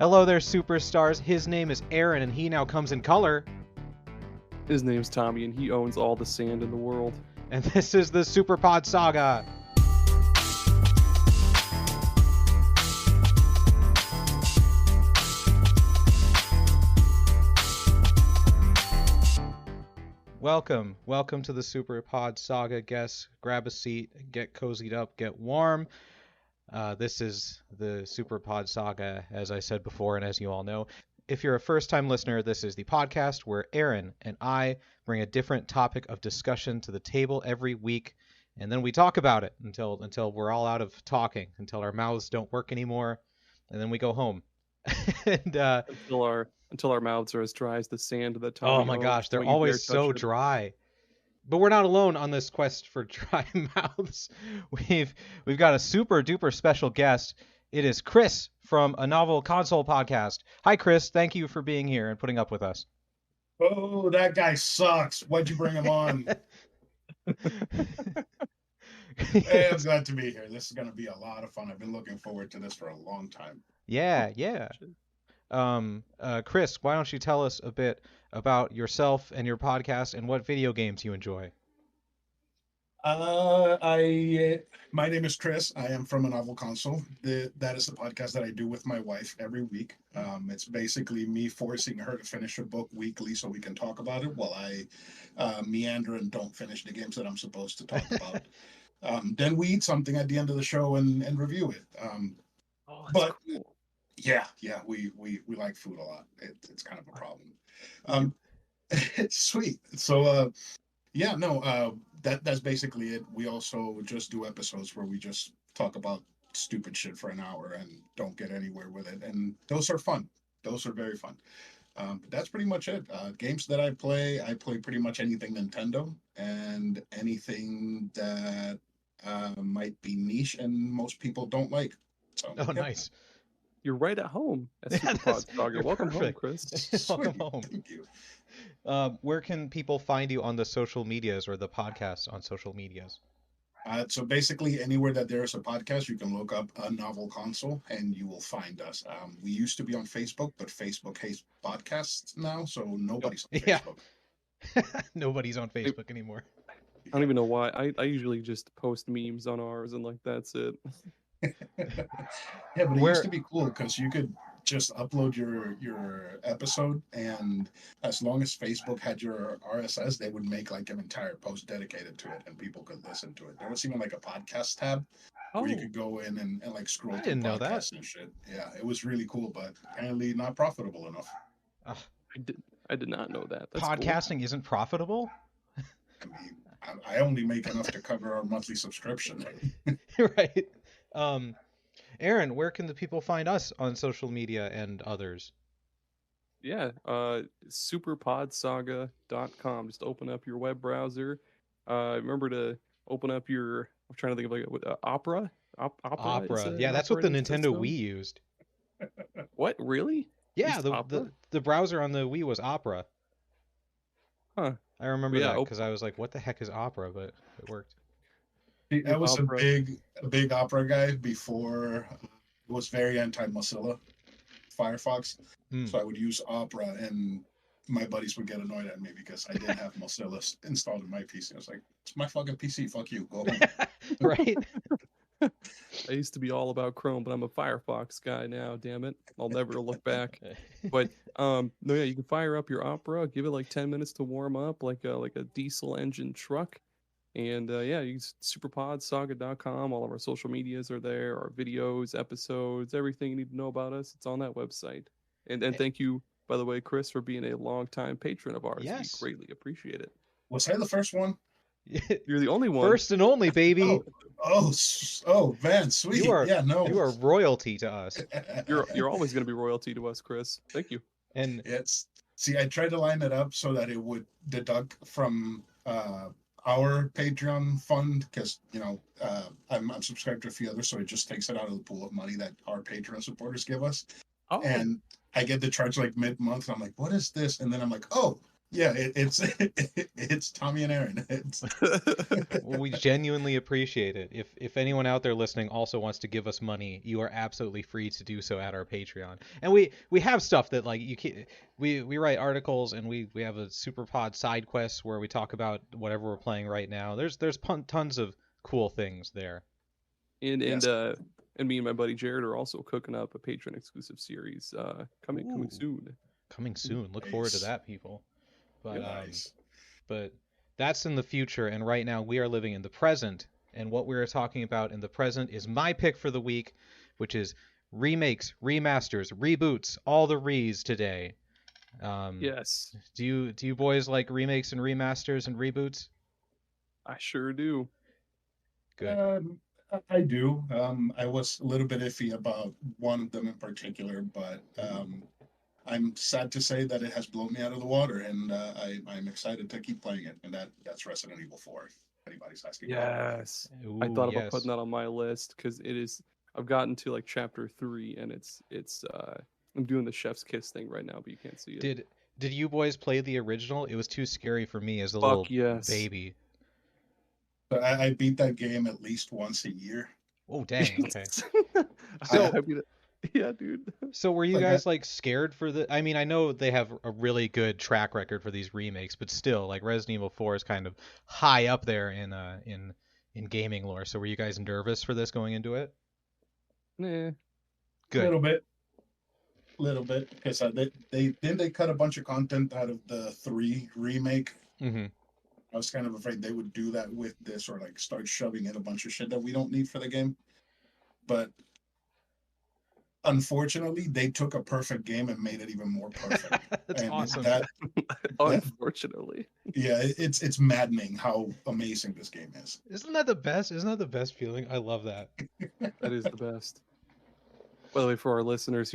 Hello there, superstars. His name is Aaron, and he now comes in color. His name's Tommy, and he owns all the sand in the world. And this is the Superpod Saga. Welcome to the Superpod Saga. Guests, grab a seat, get cozied up, get warm. This is the Superpod Saga, as I said before, and as you all know. If you're a first-time listener, this is the podcast where Aaron and I bring a different topic of discussion to the table every week, and then we talk about it until we're all out of talking, until our mouths don't work anymore, and then we go home. And until our mouths are as dry as the sand that Tommy oh my gosh, they're always so dry. But we're not alone on this quest for dry mouths. We've got a super duper special guest. It is Chris from A Novel Console Podcast. Hi, Chris. Thank you for being here and putting up with us. Oh, that guy sucks. Why'd you bring him on? Hey, I'm glad to be here. This is going to be a lot of fun. I've been looking forward to this for a long time. Yeah. Chris, why don't you tell us a bit about yourself and your podcast and what video games you enjoy? My name is Chris. I am from A Novel Console. That is the podcast that I do with my wife every week. It's basically me forcing her to finish a book weekly so we can talk about it while I meander and don't finish the games that I'm supposed to talk about. Then we eat something at the end of the show and review it. But cool. Yeah, we like food a lot. It's kind of a problem. It's sweet. So that's basically it. We also just do episodes where we just talk about stupid shit for an hour and don't get anywhere with it. And those are fun. Those are very fun. But that's pretty much it. Games that I play pretty much anything Nintendo and anything that might be niche and most people don't like. So, Nice. You're right at home. Welcome home, Chris. Welcome home. Thank you. Where can people find you on the social medias or the podcast on social medias? So basically, anywhere that there's a podcast, you can look up A Novel Console and you will find us. We used to be on Facebook, but Facebook hates podcasts now, so nobody's on Facebook. Nobody's on Facebook anymore. I don't even know why. I usually just post memes on ours and that's it. Yeah, but it used to be cool because you could just upload your episode, and as long as Facebook had your RSS, they would make like an entire post dedicated to it and people could listen to it. There was even like a podcast tab where you could go in and like scroll through podcasts and shit. Yeah, it was really cool, but apparently not profitable enough. I did not know that. That's Podcasting cool. Isn't profitable? I mean, I only make enough to cover our monthly subscription. Right. Aaron, where can the people find us on social media and others? Yeah, superpodsaga.com. Just open up your web browser. Remember to open up I'm trying to think of Opera? Opera. Yeah, that's what the Nintendo Wii used. What? Really? Yeah, the browser on the Wii was Opera. Huh. I remember that because I was like, what the heck is Opera? But it worked. I was a big Opera guy before. It was very anti-Mozilla Firefox, so I would use Opera, and my buddies would get annoyed at me because I didn't have Mozilla installed in my PC. I was like, "It's my fucking PC. Fuck you. Go home." Right. I used to be all about Chrome, but I'm a Firefox guy now. Damn it! I'll never look back. But you can fire up your Opera. Give it like 10 minutes to warm up, like a diesel engine truck. And you use superpodsaga.com. All of our social medias are there, our videos, episodes, everything you need to know about us. It's on that website. And thank you, by the way, Chris, for being a longtime patron of ours. Yes. We greatly appreciate it. Was I the first one? You're the only one. First and only, baby. Oh, man, sweet. You are royalty to us. You're always going to be royalty to us, Chris. Thank you. And see, I tried to line it up so that it would deduct from our Patreon fund because I'm subscribed to a few others, so it just takes it out of the pool of money that our Patreon supporters give us. And I get the charge like mid-month. I'm like, what is this? And then I'm like, oh, Yeah, it's Tommy and Aaron. Well, we genuinely appreciate it. If anyone out there listening also wants to give us money, you are absolutely free to do so at our Patreon. And we have stuff that like you can we write articles, and we have a Super Pod side quest where we talk about whatever we're playing right now. There's tons of cool things there. And Yes. and me and my buddy Jared are also cooking up a Patreon exclusive series coming Ooh. soon. Coming soon. Look forward to Nice. that, people. But Nice. but that's in the future, and right now we are living in the present. And what we are talking about in the present is my pick for the week, which is remakes, remasters, reboots, all the re's today. Yes, Do you boys like remakes and remasters and reboots? I sure do. Good. I do. I was a little bit iffy about one of them in particular, but I'm sad to say that it has blown me out of the water, and I'm excited to keep playing it. And that's Resident Evil 4. If anybody's asking. Yes, Ooh, I thought about yes. putting that on my list because it is. I've gotten to like chapter 3, and it's. I'm doing the chef's kiss thing right now, but you can't see it. Did you boys play the original? It was too scary for me as a Fuck little yes. baby. But I beat that game at least once a year. Oh dang. Okay. I mean, yeah, dude. So were you Like, guys like scared for the? I mean, I know they have a really good track record for these remakes, but still, like Resident Evil 4 is kind of high up there in gaming lore. So were you guys nervous for this going into it? Nah. Good. Little bit, because they cut a bunch of content out of the 3 remake. Mm-hmm. I was kind of afraid they would do that with this, or like start shoving in a bunch of shit that we don't need for the game. But unfortunately, they took a perfect game and made it even more perfect. That's and awesome. Unfortunately. Yeah, it's maddening how amazing this game is. Isn't that the best? Isn't that the best feeling? I love that. That is the best. By the way, for our listeners,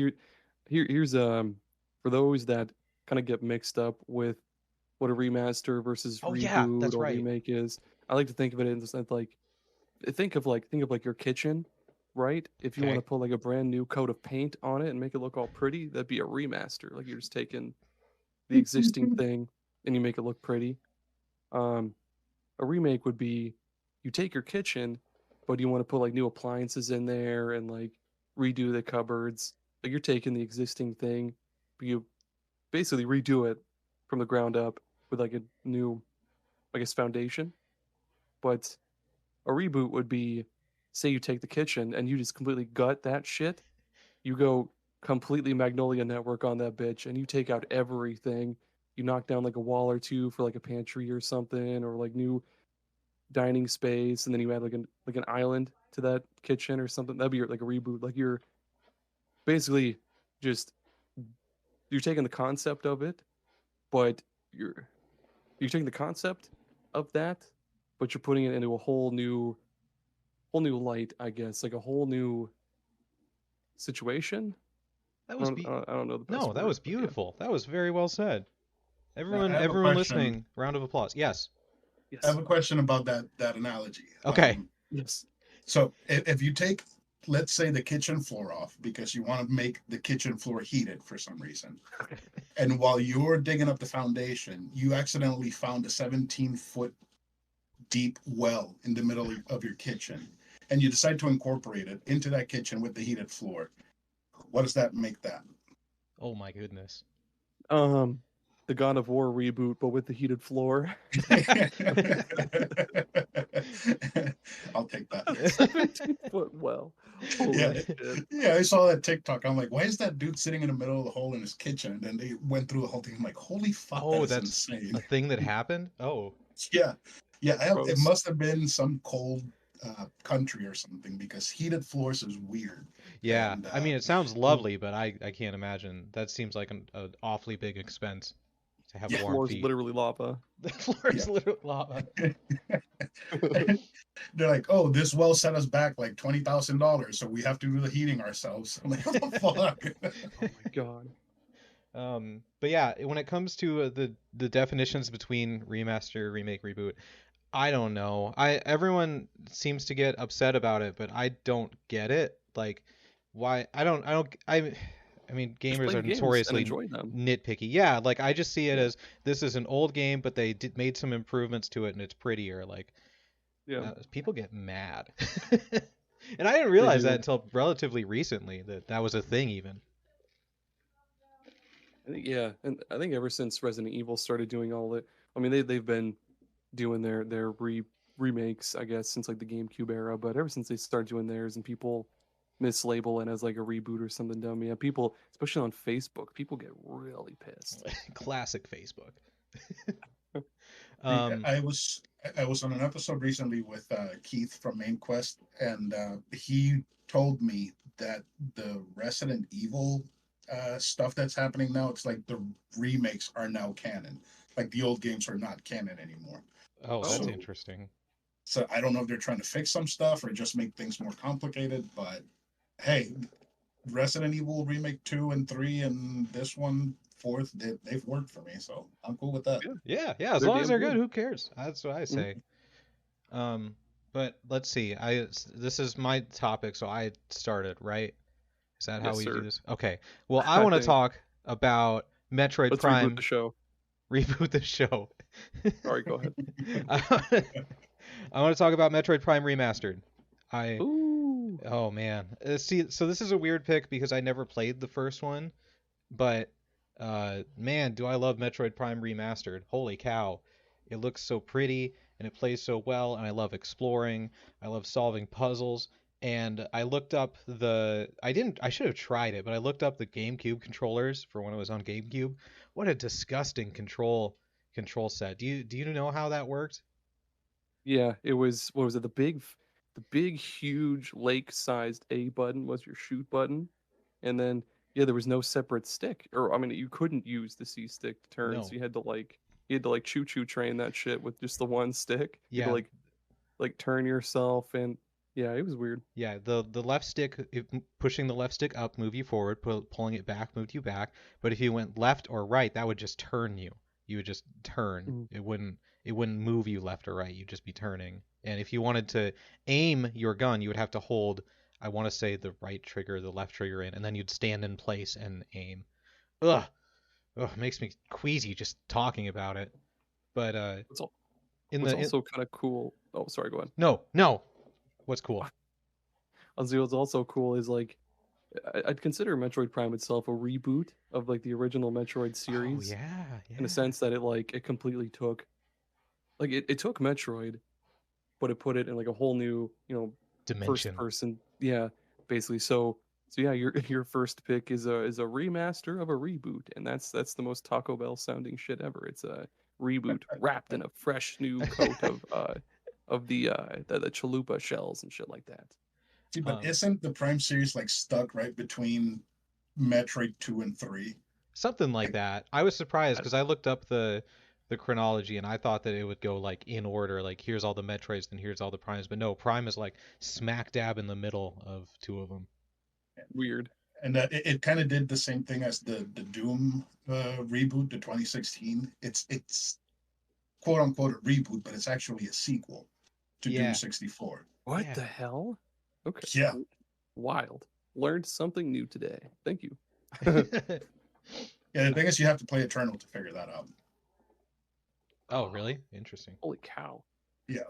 here's for those that kind of get mixed up with what a remaster versus Oh, reboot yeah, that's or right. remake is. I like to think of it in the sense like think of like your kitchen, right? If you want to Okay. put like a brand new coat of paint on it and make it look all pretty, that'd be a remaster. Like you're just taking the existing thing and you make it look pretty. A remake would be you take your kitchen, but you want to put like new appliances in there and like redo the cupboards. Like you're taking the existing thing, but you basically redo it from the ground up with like a new, I guess, foundation. But a reboot would be, say you take the kitchen and you just completely gut that shit. You go completely Magnolia Network on that bitch and you take out everything. You knock down like a wall or two for like a pantry or something, or like new dining space, and then you add like an island to that kitchen or something. That'd be like a reboot. Like you're basically just you're taking the concept of it, but you're taking the concept of that, but you're putting it into a whole new light, I guess, like a whole new situation. That was I don't know the best no, that word, was but yeah. beautiful. That was very well said. Everyone, I have a everyone question. listening, round of applause. Yes. Yes. I have a question about that analogy. Okay. Yes. So if you take, let's say, the kitchen floor off because you want to make the kitchen floor heated for some reason, and while you're digging up the foundation, you accidentally found a 17-foot deep well in the middle of your kitchen, and you decide to incorporate it into that kitchen with the heated floor. What does that make that? Oh my goodness. The God of War reboot, but with the heated floor. I'll take that. 17-foot well. Holy Yeah. shit. Yeah, I saw that TikTok. I'm like, why is that dude sitting in the middle of the hole in his kitchen? And then they went through the whole thing. I'm like, holy fuck, Oh, that's that's insane. a thing that happened? Oh. Yeah. Yeah, it Gross. must have been some cold country or something, because heated floors is weird. Yeah. And, I mean, it sounds lovely, but I can't imagine. That seems like an awfully big expense to have Yeah, warm Floor's feet. literally lava. The floor is literally lava. They're like, oh, this well set us back like $20,000, so we have to do the heating ourselves. I'm like, what the fuck? Oh my god. But yeah, when it comes to the definitions between remaster, remake, reboot, I don't know. Everyone seems to get upset about it, but I don't get it. Like, why? I mean, Just gamers play are the games and notoriously enjoy them. nitpicky. Yeah, like I just see it Yeah. as this is an old game, but they made some improvements to it and it's prettier. Like Yeah, people get mad, and I didn't they realize that do. until relatively recently that was a thing even. I think, yeah, and I think ever since Resident Evil started doing all it, I mean they've been doing their remakes, I guess, since like the GameCube era. But ever since they started doing theirs, and people mislabel it as like a reboot or something dumb, yeah, people, especially on Facebook, people get really pissed. Classic Facebook. See, um, I was on an episode recently with Keith from Main Quest, and he told me that the Resident Evil stuff that's happening now, it's like the remakes are now canon. Like the old games are not canon anymore. oh, that's So, interesting. so I don't know if they're trying to fix some stuff or just make things more complicated. But hey, Resident Evil remake 2 and 3 and this one fourth, they've worked for me, so I'm cool with that. Yeah, as They're long as damn they're good, good. who cares? That's what I say. But let's see. This is my topic, so I started, right? Is that how Yes, we do sir. this? Okay. Well, I I want to think. talk about Metroid Let's Prime. reboot the show. Reboot the show. All right, go ahead. I want to talk about Metroid Prime Remastered. Ooh. Oh man. See, so this is a weird pick because I never played the first one, but man, do I love Metroid Prime Remastered. Holy cow. It looks so pretty and it plays so well and I love exploring. I love solving puzzles. And I looked up I should have tried it, but I looked up the GameCube controllers for when it was on GameCube. What a disgusting control set. Do you know how that worked? Yeah, it was, what was it? The big huge lake-sized A button was your shoot button, and then yeah, there was no separate stick, or I mean, you couldn't use the C stick to turn, so No. you had to like choo-choo train that shit with just the one stick. You had to Yeah, like turn yourself, and yeah, it was weird. yeah. The left stick, pushing the left stick up, move you forward. Pulling it back, moved you back. But if you went left or right, that would just turn you. You would just turn. Mhm. It wouldn't move you left or right. You'd just be turning. And if you wanted to aim your gun, you would have to hold, I want to say the right trigger, the left trigger in, and then you'd stand in place and aim. Ugh, ugh, makes me queasy just talking about it. But What's, al- in what's the also kind of cool. Oh, sorry, go ahead. no, what's cool? I'll say what's also cool is like I'd consider Metroid Prime itself a reboot of like the original Metroid Oh series, yeah, in a yeah. sense that it completely took, like, it took Metroid, but it put it in like a whole new, first Dimension. person, yeah, basically. So yeah, your first pick is a remaster of a reboot, and that's the most Taco Bell sounding shit ever. It's a reboot wrapped in a fresh new coat of the chalupa shells and shit like that. See, but Um, isn't the Prime series like stuck right between Metroid 2 and 3? Something like Like, that. I was surprised I- because I looked up the chronology and I thought that it would go like in order, like here's all the Metroids, then here's all the Primes. But no, Prime is like smack dab in the middle of two of them. Weird. and it kind of did the same thing as the Doom reboot, the 2016. It's quote unquote a reboot, but it's actually a sequel to Doom Yeah, 64. What yeah. the hell? Okay. Yeah, Wild. Learned something new today. Thank you. yeah. The thing is, you have to play Eternal to figure that out. Oh, really? Interesting. Holy cow. Yeah,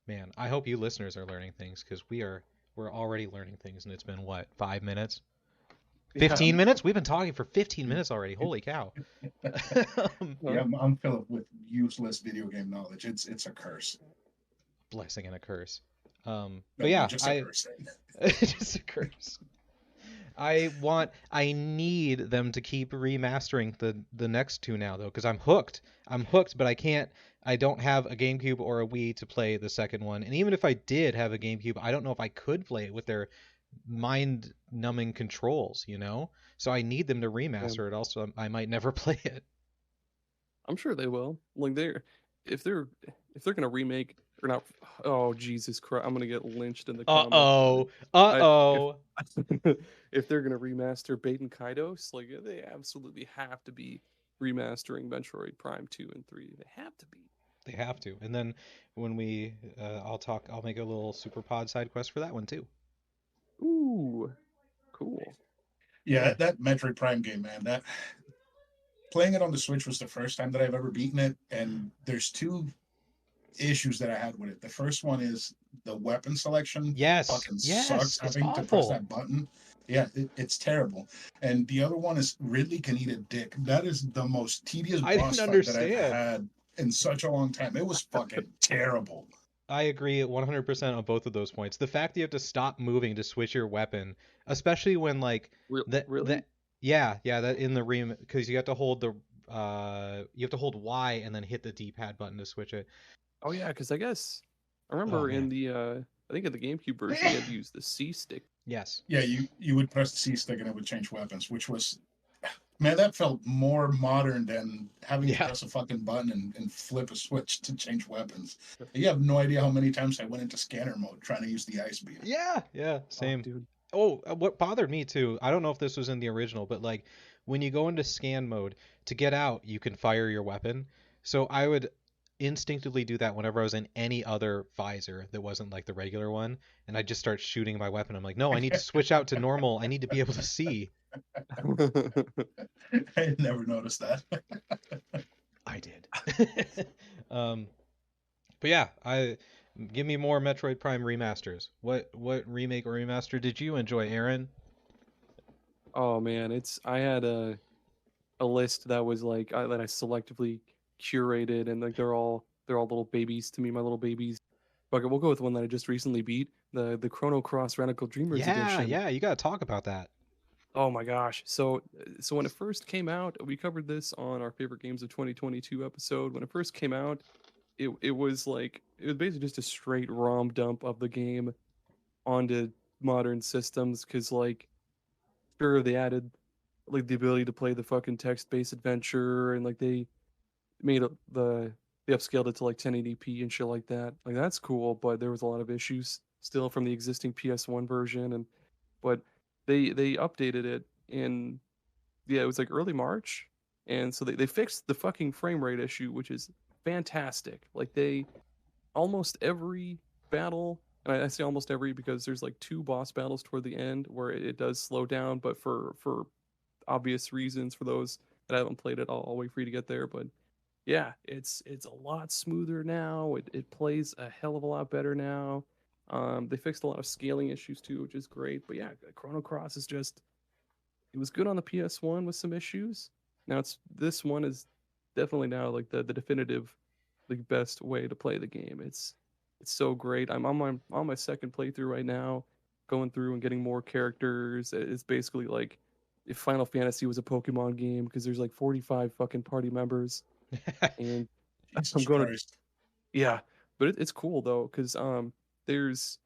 Man, I hope you listeners are learning things because we're already learning things and it's been what, 5 minutes? 15 minutes? We've been talking for 15 minutes already. Holy cow. yeah. I'm filled with useless video game knowledge. It's a curse. Blessing and a curse. No, But yeah, just a curse. just a curse. I need them to keep remastering the next two now though, because I'm hooked. I'm hooked, but I don't have a GameCube or a Wii to play the second one. And even if I did have a GameCube, I don't know if I could play it with their mind-numbing controls, you know? So I need them to remaster it. Also, I might never play it. I'm sure they will. Like if they're gonna remake or not. Oh Jesus Christ! I'm gonna get lynched in the comments. Uh-oh. I- Uh-oh. If they're gonna remaster Baten Kaidos, like they absolutely have to be remastering Metroid Prime 2 and 3. They have to be. They have to. And then when I'll make a little super pod side quest for that one too. Ooh, cool. Yeah, that Metroid Prime game, man. That playing it on the Switch was the first time that I've ever beaten it, and there's two issues that I had with it. The first one is the weapon selection Yes, fucking yes, sucks. it's Having to press awful. that button, yeah, it's terrible. And the other one is Ridley can eat a dick. That is the most tedious I didn't boss fight that I've understand. had in such a long time. It was fucking terrible. I agree 100% on both of those points. The fact that you have to stop moving to switch your weapon, especially when like Really? yeah, that in the because you have to hold Y and then hit the D-pad button to switch it. Oh yeah, because I guess I Oh remember in man. the I think in the GameCube version you had to use the C stick. Yes. Yeah, you would press the C stick and it would change weapons, which was, man, that felt more modern than having to Yeah. press a fucking button and flip a switch to change weapons. You have no idea how many times I went into scanner mode trying to use the ice beam. Yeah, Oh, same. dude. Oh, what bothered me too, I don't know if this was in the original, but like when you go into scan mode, to get out, you can fire your weapon. So I would instinctively do that whenever I was in any other visor that wasn't like the regular one, and I'd just start shooting my weapon. I'm like, no, I need to switch out to normal. I need to be able to see. I never noticed that. I did. um, but yeah, give me more Metroid Prime remasters. What remake or remaster did you enjoy, Aaron? Oh man, I had a list that was like that I selectively curated, and like they're all little babies to me, my little babies. But we'll go with one that I just recently beat, the Chrono Cross Radical Dreamers Yeah, edition. yeah, you gotta talk about that. Oh my gosh. So when it first came out, we covered this on our favorite games of 2022 episode. When it first came out, it was like it was basically just a straight ROM dump of the game onto modern systems because like sure they added like the ability to play the fucking text-based adventure and like they made they upscaled it to like 1080p and shit like that. Like that's cool, but there was a lot of issues still from the existing PS1 version and but they updated it in yeah, it was like early March. And so they fixed the fucking frame rate issue, which is fantastic. Like they almost every battle, and I say almost every because there's like two boss battles toward the end where it does slow down, but for obvious reasons for those that haven't played it, I'll wait for you to get there. But yeah, it's a lot smoother now. It plays a hell of a lot better now. They fixed a lot of scaling issues too, which is great. But yeah, Chrono Cross is just it was good on the PS1 with some issues. Now this one is definitely now like the definitive like best way to play the game. It's so great. I'm on my second playthrough right now, going through and getting more characters. It's basically like if Final Fantasy was a Pokemon game because there's like 45 fucking party members and I'm Jesus going to Christ. yeah, but it's cool though because there's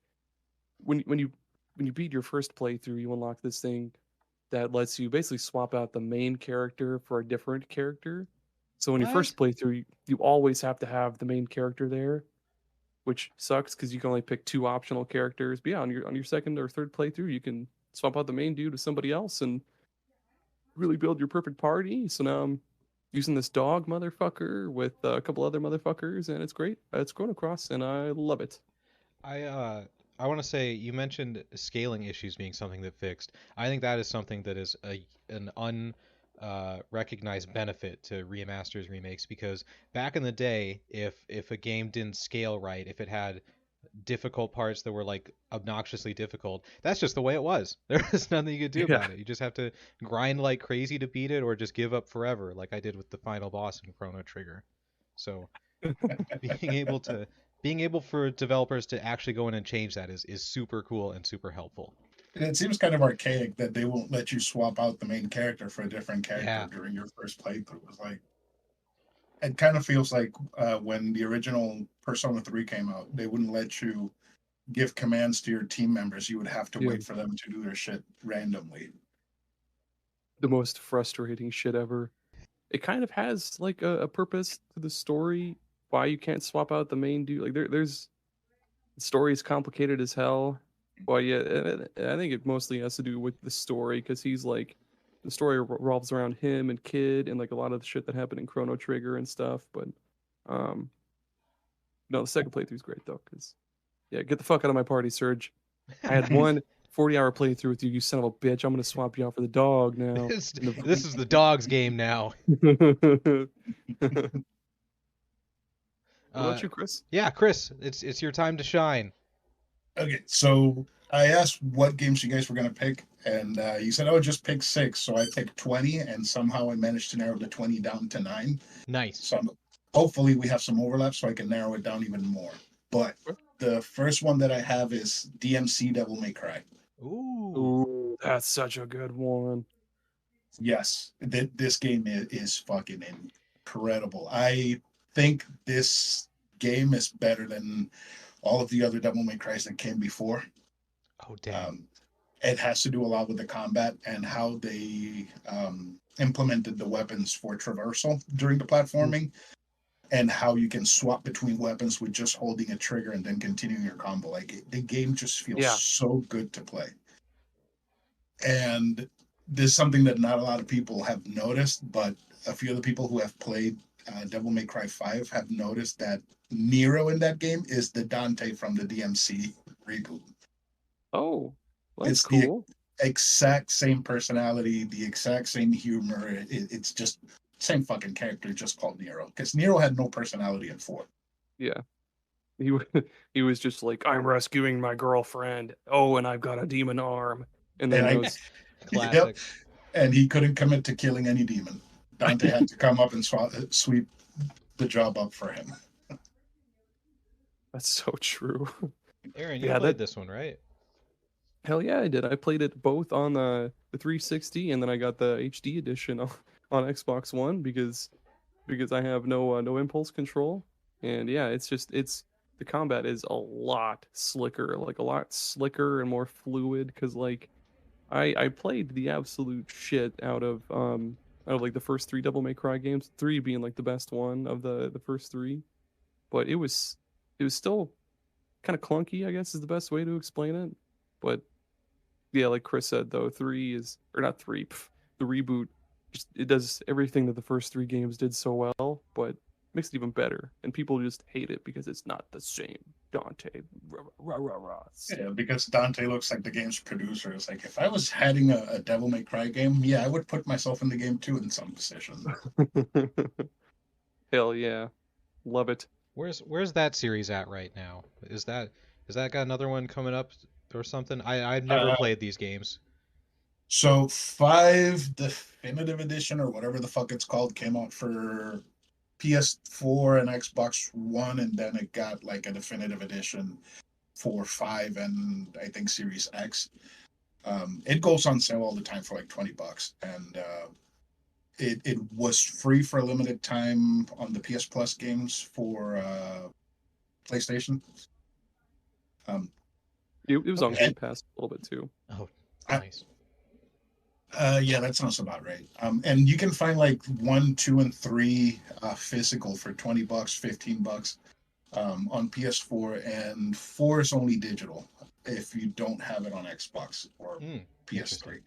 when you beat your first playthrough you unlock this thing that lets you basically swap out the main character for a different character. So when you What? first play through, you always have to have the main character there, which sucks because you can only pick two optional characters. But yeah, on your second or third playthrough, you can swap out the main dude with somebody else and really build your perfect party. So now I'm using this dog motherfucker with a couple other motherfuckers, and it's great. It's going across, and I love it. I uh I want to say you mentioned scaling issues being something that fixed. I think that is something that is an recognized benefit to remasters remakes because back in the day, if a game didn't scale right, if it had difficult parts that were like obnoxiously difficult, that's just the way it was. There was nothing you could do Yeah. about it. You just have to grind like crazy to beat it or just give up forever, like I did with the final boss in Chrono Trigger. So being able to being able for developers to actually go in and change that is super cool and super helpful. And it seems kind of archaic that they won't let you swap out the main character for a different character Yeah. during your first playthrough. It's like it kind of feels like when the original Persona 3 came out, they wouldn't let you give commands to your team members. You would have to Yeah. wait for them to do their shit randomly. The most frustrating shit ever. It kind of has like a purpose to the story why you can't swap out the main dude. Like there's the story is complicated as hell. Well, yeah, I think it mostly has to do with the story because he's like the story revolves around him and Kid and like a lot of the shit that happened in Chrono Trigger and stuff. But um, no, the second playthrough is great though because yeah, get the fuck out of my party, Serge. I had one 40-hour playthrough with you, you son of a bitch. I'm gonna swap you out for the dog now. This is the dog's game now. What about you, Chris? Yeah, Chris, it's your time to shine. Okay, so I asked what games you guys were gonna pick, and you said, "Oh, just pick 6." So I picked 20, and somehow I managed to narrow the 20 down to 9. Nice. So hopefully we have some overlap, so I can narrow it down even more. But the first one that I have is DMC Devil May Cry. Ooh, that's such a good one. Yes, this game is fucking incredible. I think this game is better than all of the other Devil May Cries that came before. Oh, damn. It has to do a lot with the combat and how they implemented the weapons for traversal during the platforming, and how you can swap between weapons with just holding a trigger and then continuing your combo. Like, the game just feels so good to play. And this is something that not a lot of people have noticed, but a few of the people who have played Devil May Cry 5 have noticed that Nero in that game is the Dante from the DMC reboot. Oh, that's It's cool. The exact same personality, the exact same humor. It's just same fucking character, just called Nero. Because Nero had no personality in 4. Yeah. He was just like, I'm rescuing my girlfriend. Oh, and I've got a demon arm. And then And goes, Classic. Yep. And he couldn't commit to killing any demon. Dante had to come up and sweep the job up for him. that's so true. Aaron, you Yeah, played this one, right? Hell yeah, I did. I played it both on the 360, and then I got the HD edition on Xbox One because I have no impulse control. And yeah, it's the combat is a lot slicker, like a lot slicker and more fluid. Because like I played the absolute shit out of like the first 3 Devil May Cry games, 3 being like the best one of the first 3, but it was still kind of clunky, I guess is the best way to explain it. But yeah, like Chris said though, 3 is, or not 3, the reboot, just it does everything that the first 3 games did so well, but makes it even better. And people just hate it because it's not the same Dante. Yeah, because Dante looks like the game's producer. It's like, if I was heading a Devil May Cry game, yeah, I would put myself in the game too in some positions. Hell yeah, love it. Where's that series at right now? Is that got another one coming up or something? I've never played these games. So 5 Definitive Edition, or whatever the fuck it's called, came out for PS4 and Xbox One, and then it got like a Definitive Edition for 5 and I think Series X. It goes on sale all the time for like $20, and it was free for a limited time on the PS Plus games for PlayStation. It was on Game Pass a little bit too. Oh, nice. Yeah, that sounds about right. And you can find like 1, 2, and 3 physical for $20, $15 on PS4, and 4 is only digital if you don't have it on Xbox or PS3.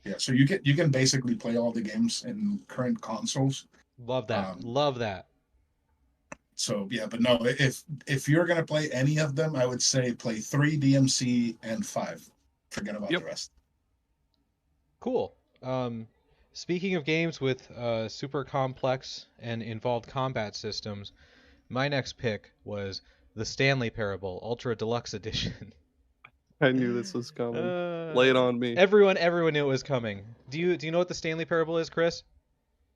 Yeah, so you can basically play all the games in current consoles. Love that. Love that. So yeah, but no, if you're gonna play any of them, I would say play 3, DMC, and 5. Forget about the rest. Cool. Speaking of games with super complex and involved combat systems, my next pick was the Stanley Parable Ultra Deluxe Edition. I knew this was coming. Lay it on me. Everyone knew it was coming. Do you know what the Stanley Parable is, Chris?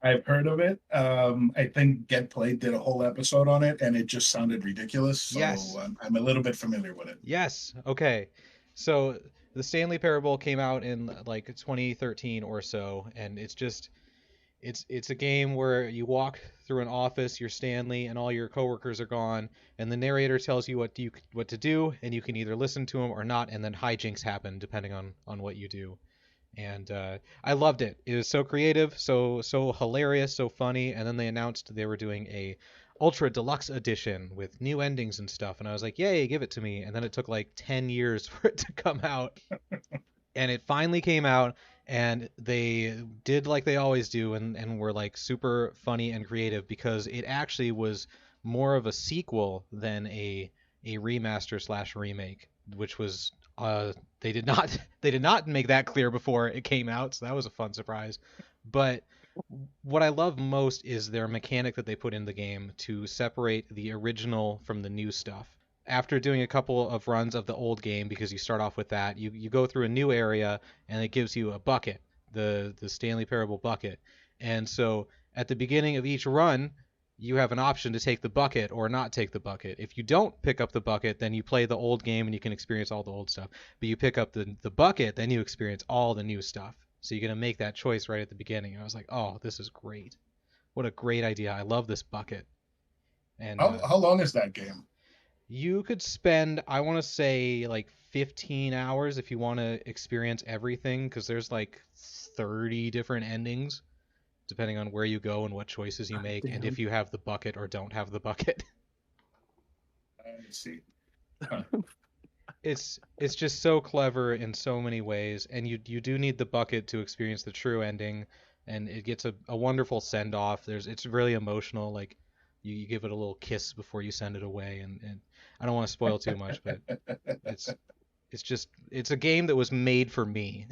I've heard of it. I think Get Played did a whole episode on it, and it just sounded ridiculous. So yes. I'm a little bit familiar with it. Yes. Okay. So the Stanley Parable came out in like 2013 or so, and it's a game where you walk through an office, you're Stanley, and all your coworkers are gone, and the narrator tells you what to do, and you can either listen to him or not, and then hijinks happen depending on what you do. And I loved it. It was so creative, so hilarious, so funny. And then they announced they were doing a Ultra Deluxe Edition with new endings and stuff, and I was like, yay, give it to me. And then it took like 10 years for it to come out. And it finally came out, and they did like they always do, and were like super funny and creative, because it actually was more of a sequel than a remaster / remake, which was They did not they did not make that clear before it came out, so that was a fun surprise. But what I love most is their mechanic that they put in the game to separate the original from the new stuff. After doing a couple of runs of the old game, because you start off with that, you go through a new area and it gives you a bucket, the Stanley Parable bucket. And so at the beginning of each run, you have an option to take the bucket or not take the bucket. If you don't pick up the bucket, then you play the old game and you can experience all the old stuff. But you pick up the bucket, then you experience all the new stuff. So you're going to make that choice right at the beginning. And I was like, oh, this is great. What a great idea. I love this bucket. And how long is that game? You could spend, I want to say, like 15 hours if you want to experience everything, because there's like 30 different endings, depending on where you go and what choices you make, and if you have the bucket or don't have the bucket. I see. It's just so clever in so many ways, and you do need the bucket to experience the true ending, and it gets a wonderful send off. It's really emotional, like you give it a little kiss before you send it away, and I don't want to spoil too much, but it's a game that was made for me.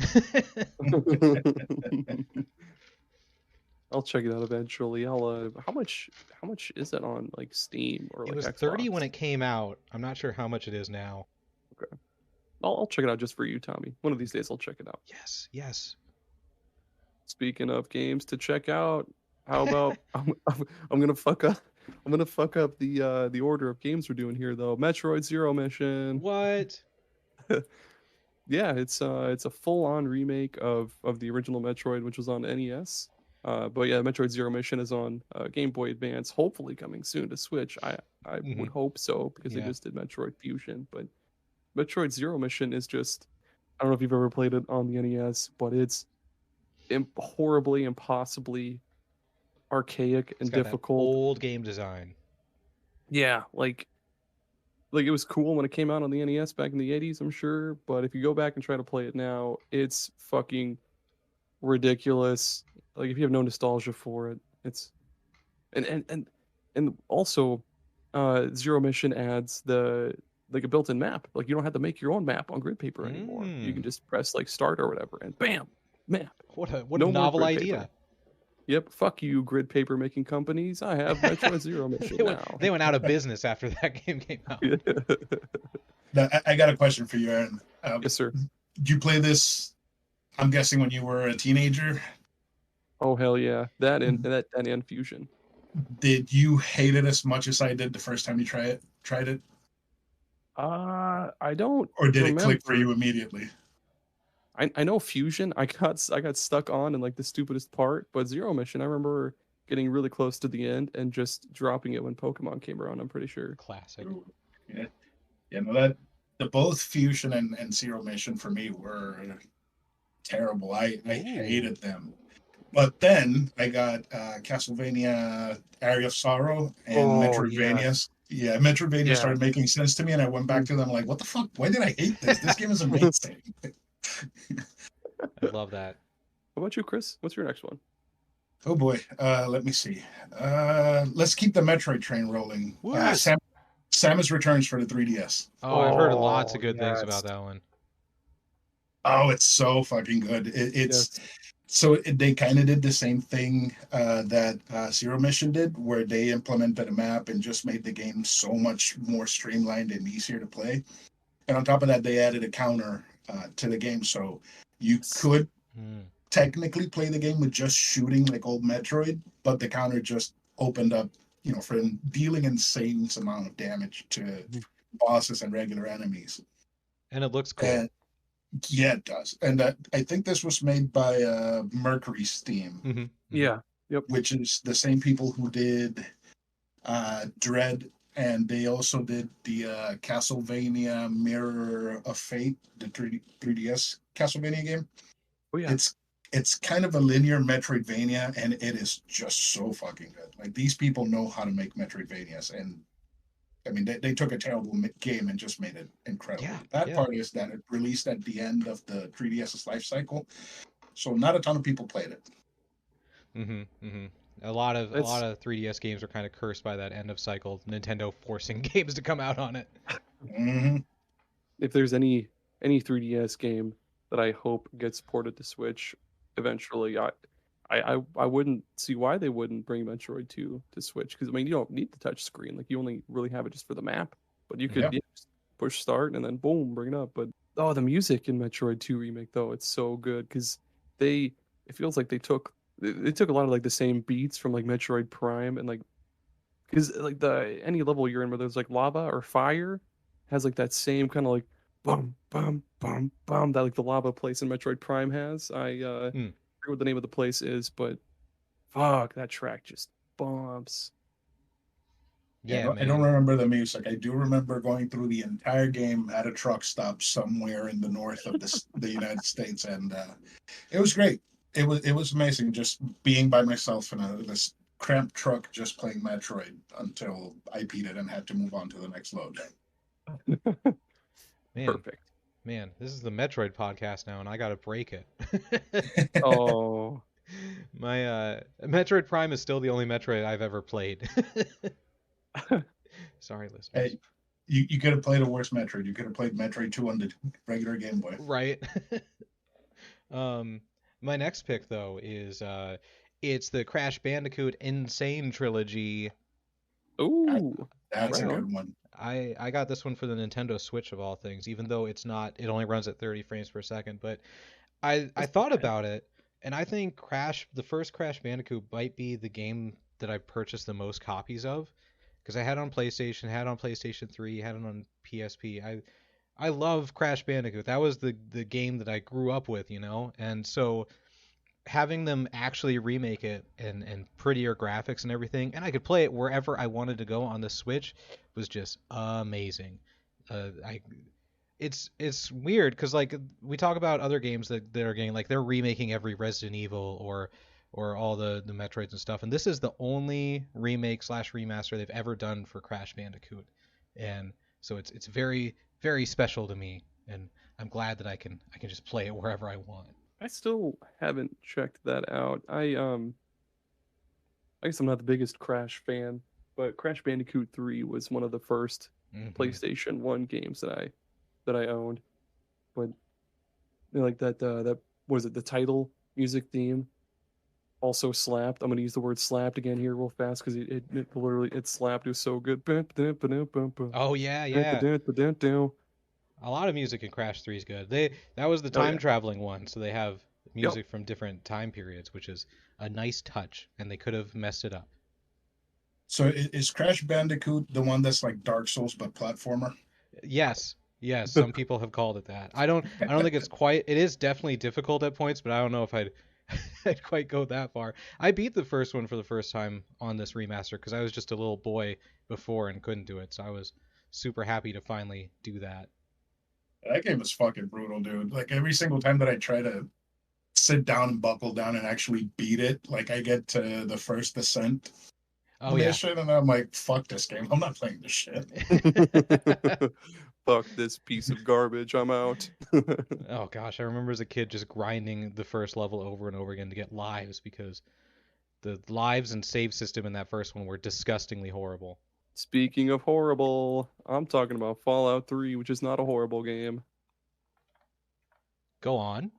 I'll check it out eventually. How much is it on like Steam or like It was Xbox? 30 when it came out. I'm not sure how much it is now. Okay. I'll check it out just for you, Tommy. One of these days I'll check it out. Yes. Speaking of games to check out, how about I'm gonna fuck up the order of games we're doing here though. Metroid Zero Mission. What? Yeah, it's a full-on remake of the original Metroid, which was on NES. But yeah, Metroid Zero Mission is on Game Boy Advance, hopefully coming soon to Switch. I would hope so, because they just did Metroid Fusion. But Metroid Zero Mission is just, I don't know if you've ever played it on the NES, but it's horribly, impossibly archaic and difficult. Old game design. Yeah, like it was cool when it came out on the NES back in the 80s, I'm sure. But if you go back and try to play it now, it's fucking ridiculous. Like, if you have no nostalgia for it, it's and also Zero Mission adds a built-in map. Like, you don't have to make your own map on grid paper anymore. You can just press like start or whatever, and bam, map. What a novel idea. Paper. Yep, fuck you, grid paper making companies. I have Metroid Zero Mission now. They went out of business after that game came out. Now, I got a question for you, Aaron. Yes, sir. Did you play this, I'm guessing, when you were a teenager? Oh, hell yeah. That and Fusion. Did you hate it as much as I did the first time you tried it? I don't. Or did remember. it click for you immediately? I know Fusion. I got stuck on in like the stupidest part, but Zero Mission, I remember getting really close to the end and just dropping it when Pokemon came around. I'm pretty sure. Classic. Yeah, no, the both Fusion and Zero Mission for me were terrible. I hated them. But then I got Castlevania Area of Sorrow and Metroidvanias. Yeah, Metroidvania started making sense to me, and I went back to them like, what the fuck? Why did I hate this? This game is amazing. I love that. What about you, Chris? What's your next one? Oh boy, let me see. Let's keep the Metroid train rolling. Samus Returns for the 3DS. Oh, I've heard lots of good things about that one. Oh, it's so fucking good. They kind of did the same thing that Zero Mission did, where they implemented a map and just made the game so much more streamlined and easier to play. And on top of that, they added a counter to the game, so you could technically play the game with just shooting like old Metroid, but the counter just opened up, for dealing insane amount of damage to bosses and regular enemies. And it looks cool. Yeah, it does. And I think this was made by Mercury Steam. Mm-hmm. Yeah. Yep. Which is the same people who did Dread, and they also did the Castlevania Mirror of Fate, the 3DS Castlevania game. Oh yeah. It's kind of a linear Metroidvania, and it is just so fucking good. Like, these people know how to make Metroidvanias, and I mean, they took a terrible game and just made it incredible. Part is that it released at the end of the 3DS's life cycle, so not a ton of people played it. A lot of 3DS games are kind of cursed by that end of cycle. Nintendo forcing games to come out on it. If there's any any 3DS game that I hope gets ported to Switch eventually. I wouldn't see why they wouldn't bring Metroid 2 to Switch, because I mean you don't need the touch screen. Like you only really have it just for the map, but you could just push start and then boom, bring it up. But the music in Metroid 2 remake though, it's so good because it feels like they took a lot of like the same beats from like Metroid Prime, and like because like any level you're in where there's like lava or fire has like that same kind of like bum bum bum bum that like the lava place in Metroid Prime has. I forget what the name of the place is, but fuck, that track just bumps. Yeah, I don't remember the music. I do remember going through the entire game at a truck stop somewhere in the north of the United States, and it was great. It was amazing just being by myself in this cramped truck, just playing Metroid until I beat it and had to move on to the next load. Man, perfect. Man, this is the Metroid podcast now, and I gotta break it. Oh, my Metroid Prime is still the only Metroid I've ever played. Sorry, listeners. Hey, you could have played a worse Metroid. You could have played Metroid 2 on the regular Game Boy. Right. My next pick though is it's the Crash Bandicoot Insane Trilogy. Ooh, that's a good one. I got this one for the Nintendo Switch of all things, even though it only runs at 30 frames per second. But I thought about it, and I think the first Crash Bandicoot might be the game that I purchased the most copies of, because I had it on PlayStation, had it on PlayStation 3, had it on PSP. I love Crash Bandicoot. That was the game that I grew up with, and so having them actually remake it and prettier graphics and everything, and I could play it wherever I wanted to go on the Switch, was just amazing. It's weird because like we talk about other games that are getting, like they're remaking every Resident Evil or all the Metroids and stuff, and this is the only remake / remaster they've ever done for Crash Bandicoot, and so it's very, very special to me, and I'm glad that I can just play it wherever I want. I still haven't checked that out. I guess I'm not the biggest Crash fan, but Crash Bandicoot 3 was one of the first PlayStation 1 games that I owned. But like that what is it, the title music theme also slapped. I'm going to use the word slapped again here real fast because it literally slapped. It was so good. Oh yeah. A lot of music in Crash 3 is good. That was the time traveling one, so they have music from different time periods, which is a nice touch, and they could have messed it up. So is Crash Bandicoot the one that's like Dark Souls but platformer? Yes. Some people have called it that. I don't think it's quite. It is definitely difficult at points, but I don't know if I'd quite go that far. I beat the first one for the first time on this remaster because I was just a little boy before and couldn't do it, so I was super happy to finally do that. That game is fucking brutal, dude. Like every single time that I try to sit down and buckle down and actually beat it, like I get to the first ascent mission, and I'm like, fuck this game. I'm not playing this shit. Fuck this piece of garbage. I'm out. Oh gosh, I remember as a kid just grinding the first level over and over again to get lives, because the lives and save system in that first one were disgustingly horrible. Speaking of horrible, I'm talking about Fallout 3, which is not a horrible game. Go on.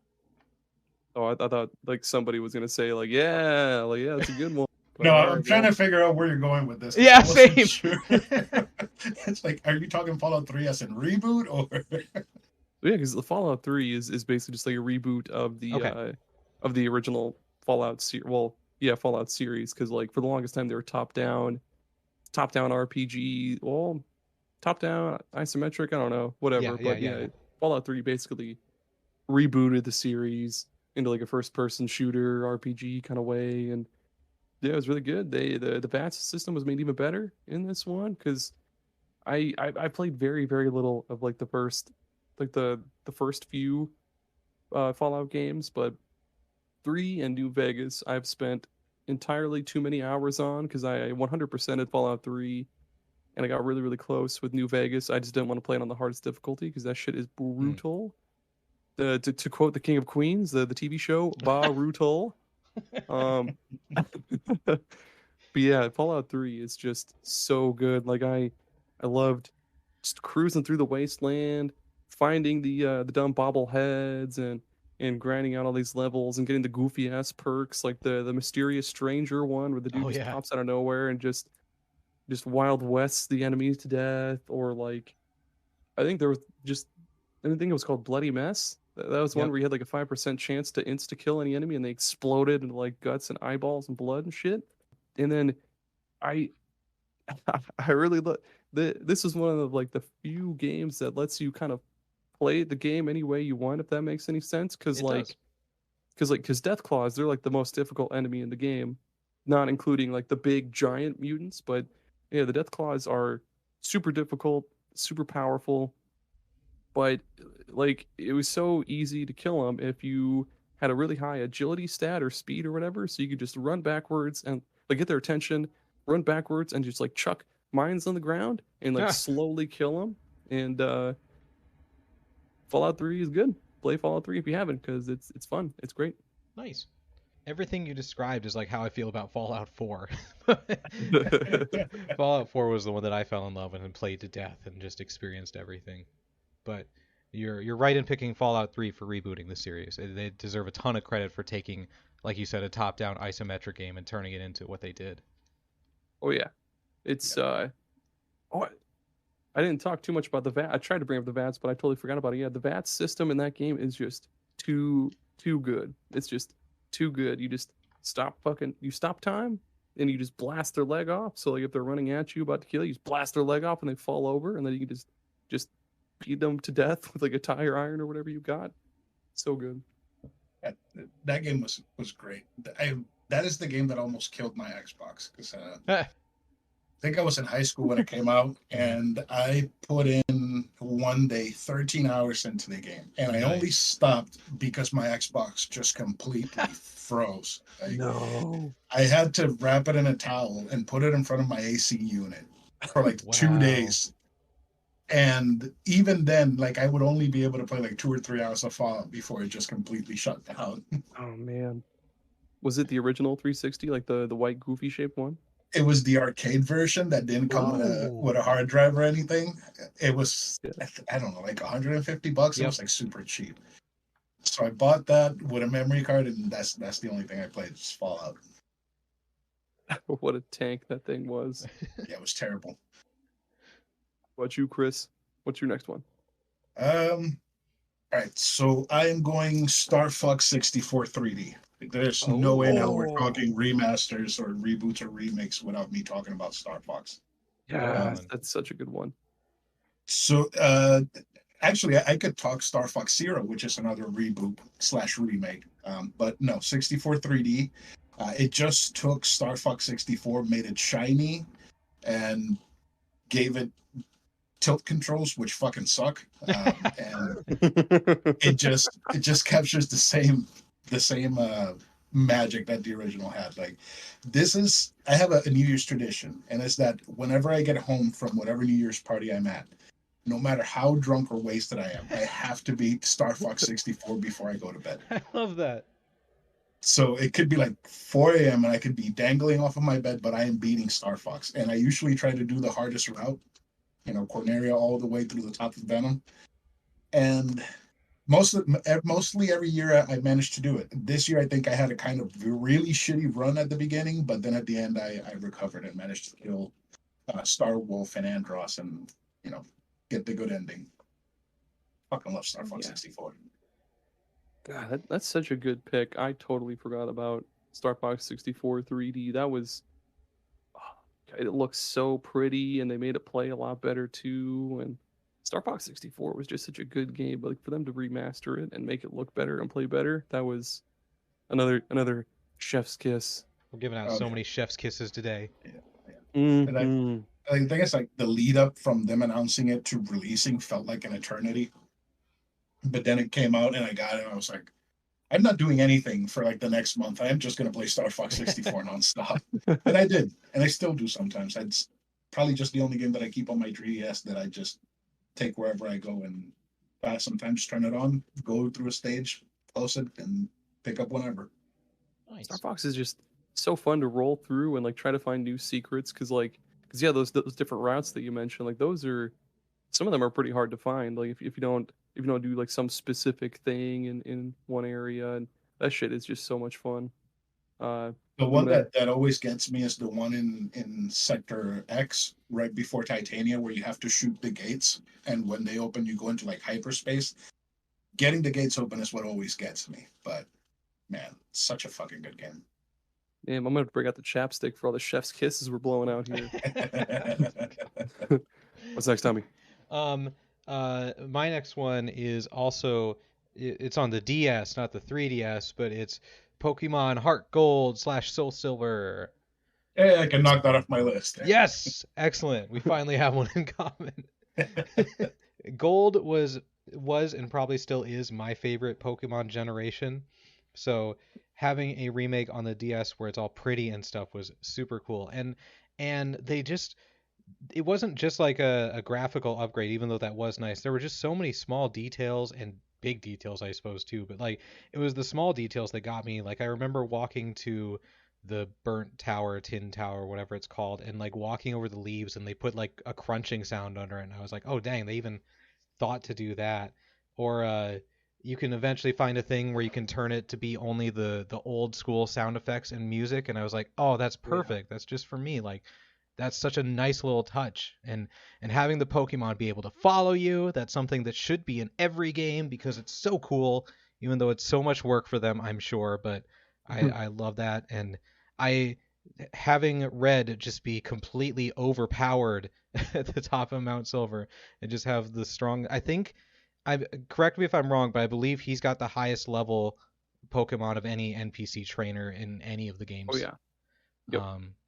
Oh, I thought like somebody was gonna say yeah, it's a good one. No, I'm trying to figure out where you're going with this. Yeah, same. Sure. It's like, are you talking Fallout 3 as in reboot, or? Yeah, because the Fallout 3 is basically just like a reboot of the original Fallout series. Well, yeah, Fallout series, because like for the longest time they were top down RPG, well, top down isometric, I don't know, whatever. Yeah. Fallout 3 basically rebooted the series into like a first person shooter RPG kind of way, and yeah, it was really good. The VATS system was made even better in this one, because I played very, very little of like the first few Fallout games, but 3 and New Vegas I've spent entirely too many hours on, because I 100%ed Fallout 3 and I got really, really close with New Vegas. I just didn't want to play it on the hardest difficulty because that shit is brutal. To quote the King of Queens, the TV show, brutal. But yeah, Fallout 3 is just so good. Like I loved just cruising through the wasteland, finding the dumb bobbleheads and grinding out all these levels and getting the goofy ass perks like the mysterious stranger one where the dude Oh just yeah. pops out of nowhere and just Wild Wests the enemies to death, or like I think there was just I think it was called Bloody Mess. That was one Yep. where you had like a 5% chance to insta kill any enemy and they exploded into like guts and eyeballs and blood and shit. And then I I really look this is one of like the few games that lets you kind of play the game any way you want, if that makes any sense. Because It does. because Death Claws, they're like the most difficult enemy in the game, not including like the big giant mutants. But yeah, the Death Claws are super difficult, super powerful. But like it was so easy to kill them if you had a really high agility stat or speed or whatever, so you could just run backwards and like get their attention, run backwards and just like chuck mines on the ground and like Ah, slowly kill them. And Fallout 3 is good. Play Fallout 3 if you haven't, because it's fun. It's great. nice. Everything you described is like how I feel about Fallout 4. Fallout 4 was the one that I fell in love with and played to death and just experienced everything. But you're right in picking Fallout 3 for rebooting the series. They deserve a ton of credit for taking, like you said, a top-down isometric game and turning it into what they did. Oh yeah, it's oh, I didn't talk too much about the VAT. I tried to bring up the VATs, but I totally forgot about it. Yeah, the VAT system in that game is just too good. It's just too good. You just you stop time and you just blast their leg off. So like if they're running at you about to kill you, just blast their leg off and they fall over, and then you can just beat them to death with like a tire iron or whatever you got. So good. That game was great. That is the game that almost killed my Xbox because I think I was in high school when it came out, and I put in one day 13 hours into the game, and I only stopped because my Xbox just completely froze. No. I had to wrap it in a towel and put it in front of my AC unit for like Wow. 2 days. And even then, like I would only be able to play like 2 or 3 hours of Fallout before it just completely shut down. Oh man. Was it the original 360, like the white goofy shaped one? It was the arcade version that didn't come with a hard drive or anything. It was I don't know, like $150. It Yep. was like super cheap. So I bought that with a memory card, and that's the only thing I played, just Fallout. What a tank that thing was. Yeah, it was terrible. What about you, Chris? What's your next one? All right, so I am going Star Fox 64 3D. There's no way now we're talking remasters or reboots or remakes without me talking about Star Fox. Yeah, that's such a good one. So actually, I could talk Star Fox Zero, which is another reboot / remake. But no, 64 3D. It just took Star Fox 64, made it shiny, and gave it tilt controls, which fucking suck. And it just captures the same magic that the original had. Like I have a New Year's tradition, and it's that whenever I get home from whatever New Year's party I'm at, no matter how drunk or wasted I am, I have to beat Star Fox 64 before I go to bed. I love that. So it could be like 4 a.m. and I could be dangling off of my bed, but I am beating Star Fox. And I usually try to do the hardest route, Corneria all the way through the top of Venom. And mostly every year I managed to do it. This year I think I had a kind of really shitty run at the beginning, but then at the end I recovered and managed to kill Star Wolf and Andross and get the good ending. Fucking love Star Fox 64. God, that's such a good pick. I totally forgot about Star Fox 64 3D. That was it looks so pretty, and they made it play a lot better too. And Star Fox 64 was just such a good game. But like for them to remaster it and make it look better and play better, that was another chef's kiss. We're giving out so many chef's kisses today. And I think it's like the lead up from them announcing it to releasing felt like an eternity. But then it came out and I got it and I was like, I'm not doing anything for like the next month. I am just going to play Star Fox 64 nonstop. And I did. And I still do sometimes. It's probably just the only game that I keep on my 3DS that I just take wherever I go, and sometimes turn it on, go through a stage, close it, and pick up whenever. Nice. Star Fox is just so fun to roll through and like try to find new secrets because those different routes that you mentioned, like those are some of them are pretty hard to find. Like if you don't do like some specific thing in one area, and that shit is just so much fun. The one that always gets me is the one in Sector X, right before Titania, where you have to shoot the gates, and when they open, you go into like hyperspace. Getting the gates open is what always gets me. But man, such a fucking good game. Damn, I'm gonna bring out the chapstick for all the chef's kisses we're blowing out here. What's next, Tommy? My next one is also it's on the DS, not the 3DS, but it's Pokemon Heart Gold / Soul Silver. Hey, I can knock that off my list. Yes, excellent. We finally have one in common. Gold was and probably still is my favorite Pokemon generation. So having a remake on the DS where it's all pretty and stuff was super cool. And they just it wasn't just like a graphical upgrade, even though that was nice. There were just so many small details and big details, I suppose, too. But like it was the small details that got me. Like I remember walking to the burnt tower, tin tower, whatever it's called, and like walking over the leaves, and they put like a crunching sound under it, and I was like, oh dang, they even thought to do that. Or you can eventually find a thing where you can turn it to be only the old school sound effects and music, and I was like, oh, that's perfect. That's just for me. Like that's such a nice little touch. And having the Pokemon be able to follow you, that's something that should be in every game because it's so cool, even though it's so much work for them, I'm sure. But I love that. And having Red just be completely overpowered at the top of Mount Silver and just have the strong, correct me if I'm wrong, but I believe he's got the highest level Pokemon of any NPC trainer in any of the games. Oh yeah. Yep.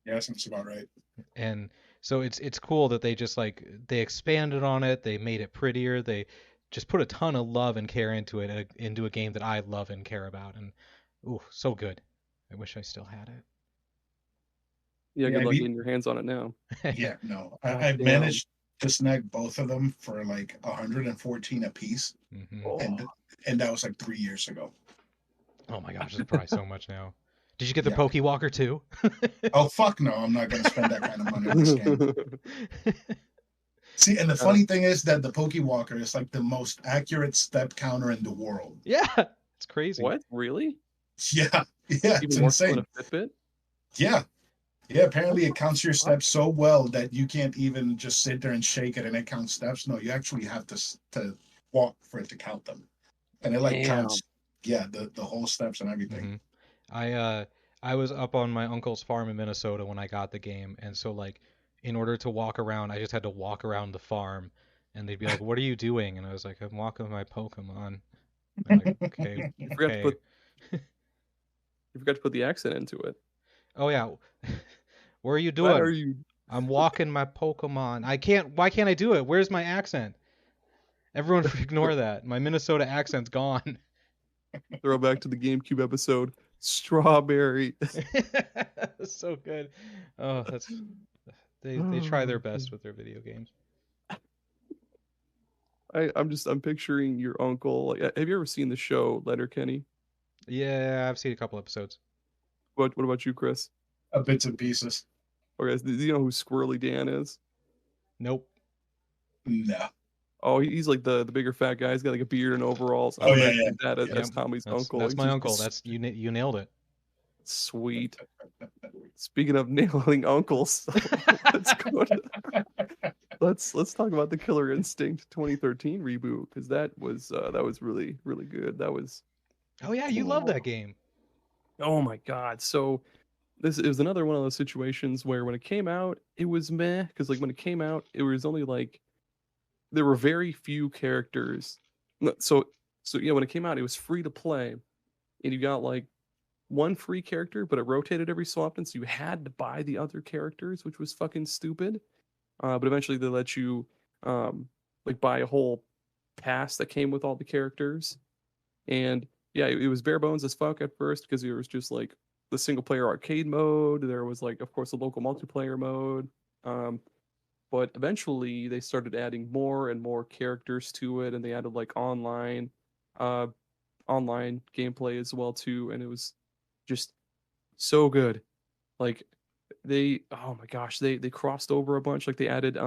Yeah, that seems about right. And so it's cool that they just like they expanded on it, they made it prettier, they just put a ton of love and care into it, into a game that I love and care about, and ooh, so good. I wish I still had it. Yeah, good luck getting your hands on it now. Yeah, no, I've managed to snag both of them for like 114 a piece, and that was like 3 years ago. Oh my gosh, it's probably so much now. Did you get the Pokewalker too? Oh fuck no, I'm not gonna spend that kind of money on this game. See, and the funny thing is that the Pokewalker is like the most accurate step counter in the world. Yeah, it's crazy. What? Really? Yeah, it's insane. Fitbit? Yeah. Apparently it counts your steps so well that you can't even just sit there and shake it and it counts steps. No, you actually have to walk for it to count them, and it like counts. Yeah, the whole steps and everything. I was up on my uncle's farm in Minnesota when I got the game, and so like in order to walk around, I just had to walk around the farm, and they'd be like, "What are you doing?" And I was like, "I'm walking with my Pokemon." Like, okay. You forgot to put the accent into it. Oh yeah. What are you doing? What are you? I'm walking my Pokemon. Why can't I do it? Where's my accent? Everyone ignore that. My Minnesota accent's gone. Throw back to the GameCube episode. Strawberry. So good. Oh, they try their best with their video games. I'm picturing your uncle. Like, have you ever seen the show Letterkenny? Yeah, I've seen a couple episodes. What about you, Chris? Bits and pieces. Okay, do you know who Squirrely Dan is? Nope. No. Oh, he's like the bigger fat guy. He's got like a beard and overalls. Oh yeah. That's Tommy's uncle. That's my uncle. That's you nailed it. Sweet. Speaking of nailing uncles, let's talk about the Killer Instinct 2013 reboot, because that was really, really good. That was. Oh yeah, you love that game. Oh my god! So it was another one of those situations where when it came out, it was meh, because like when it came out, it was only like there were very few characters. So when it came out, it was free to play, and you got like one free character, but it rotated every so often, so you had to buy the other characters, which was fucking stupid. But eventually they let you like buy a whole pass that came with all the characters, and yeah, it was bare bones as fuck at first, because it was just like the single player arcade mode. There was like, of course, the local multiplayer mode. But eventually they started adding more and more characters to it, and they added like online gameplay as well too, and it was just so good. Like they crossed over a bunch. Like they added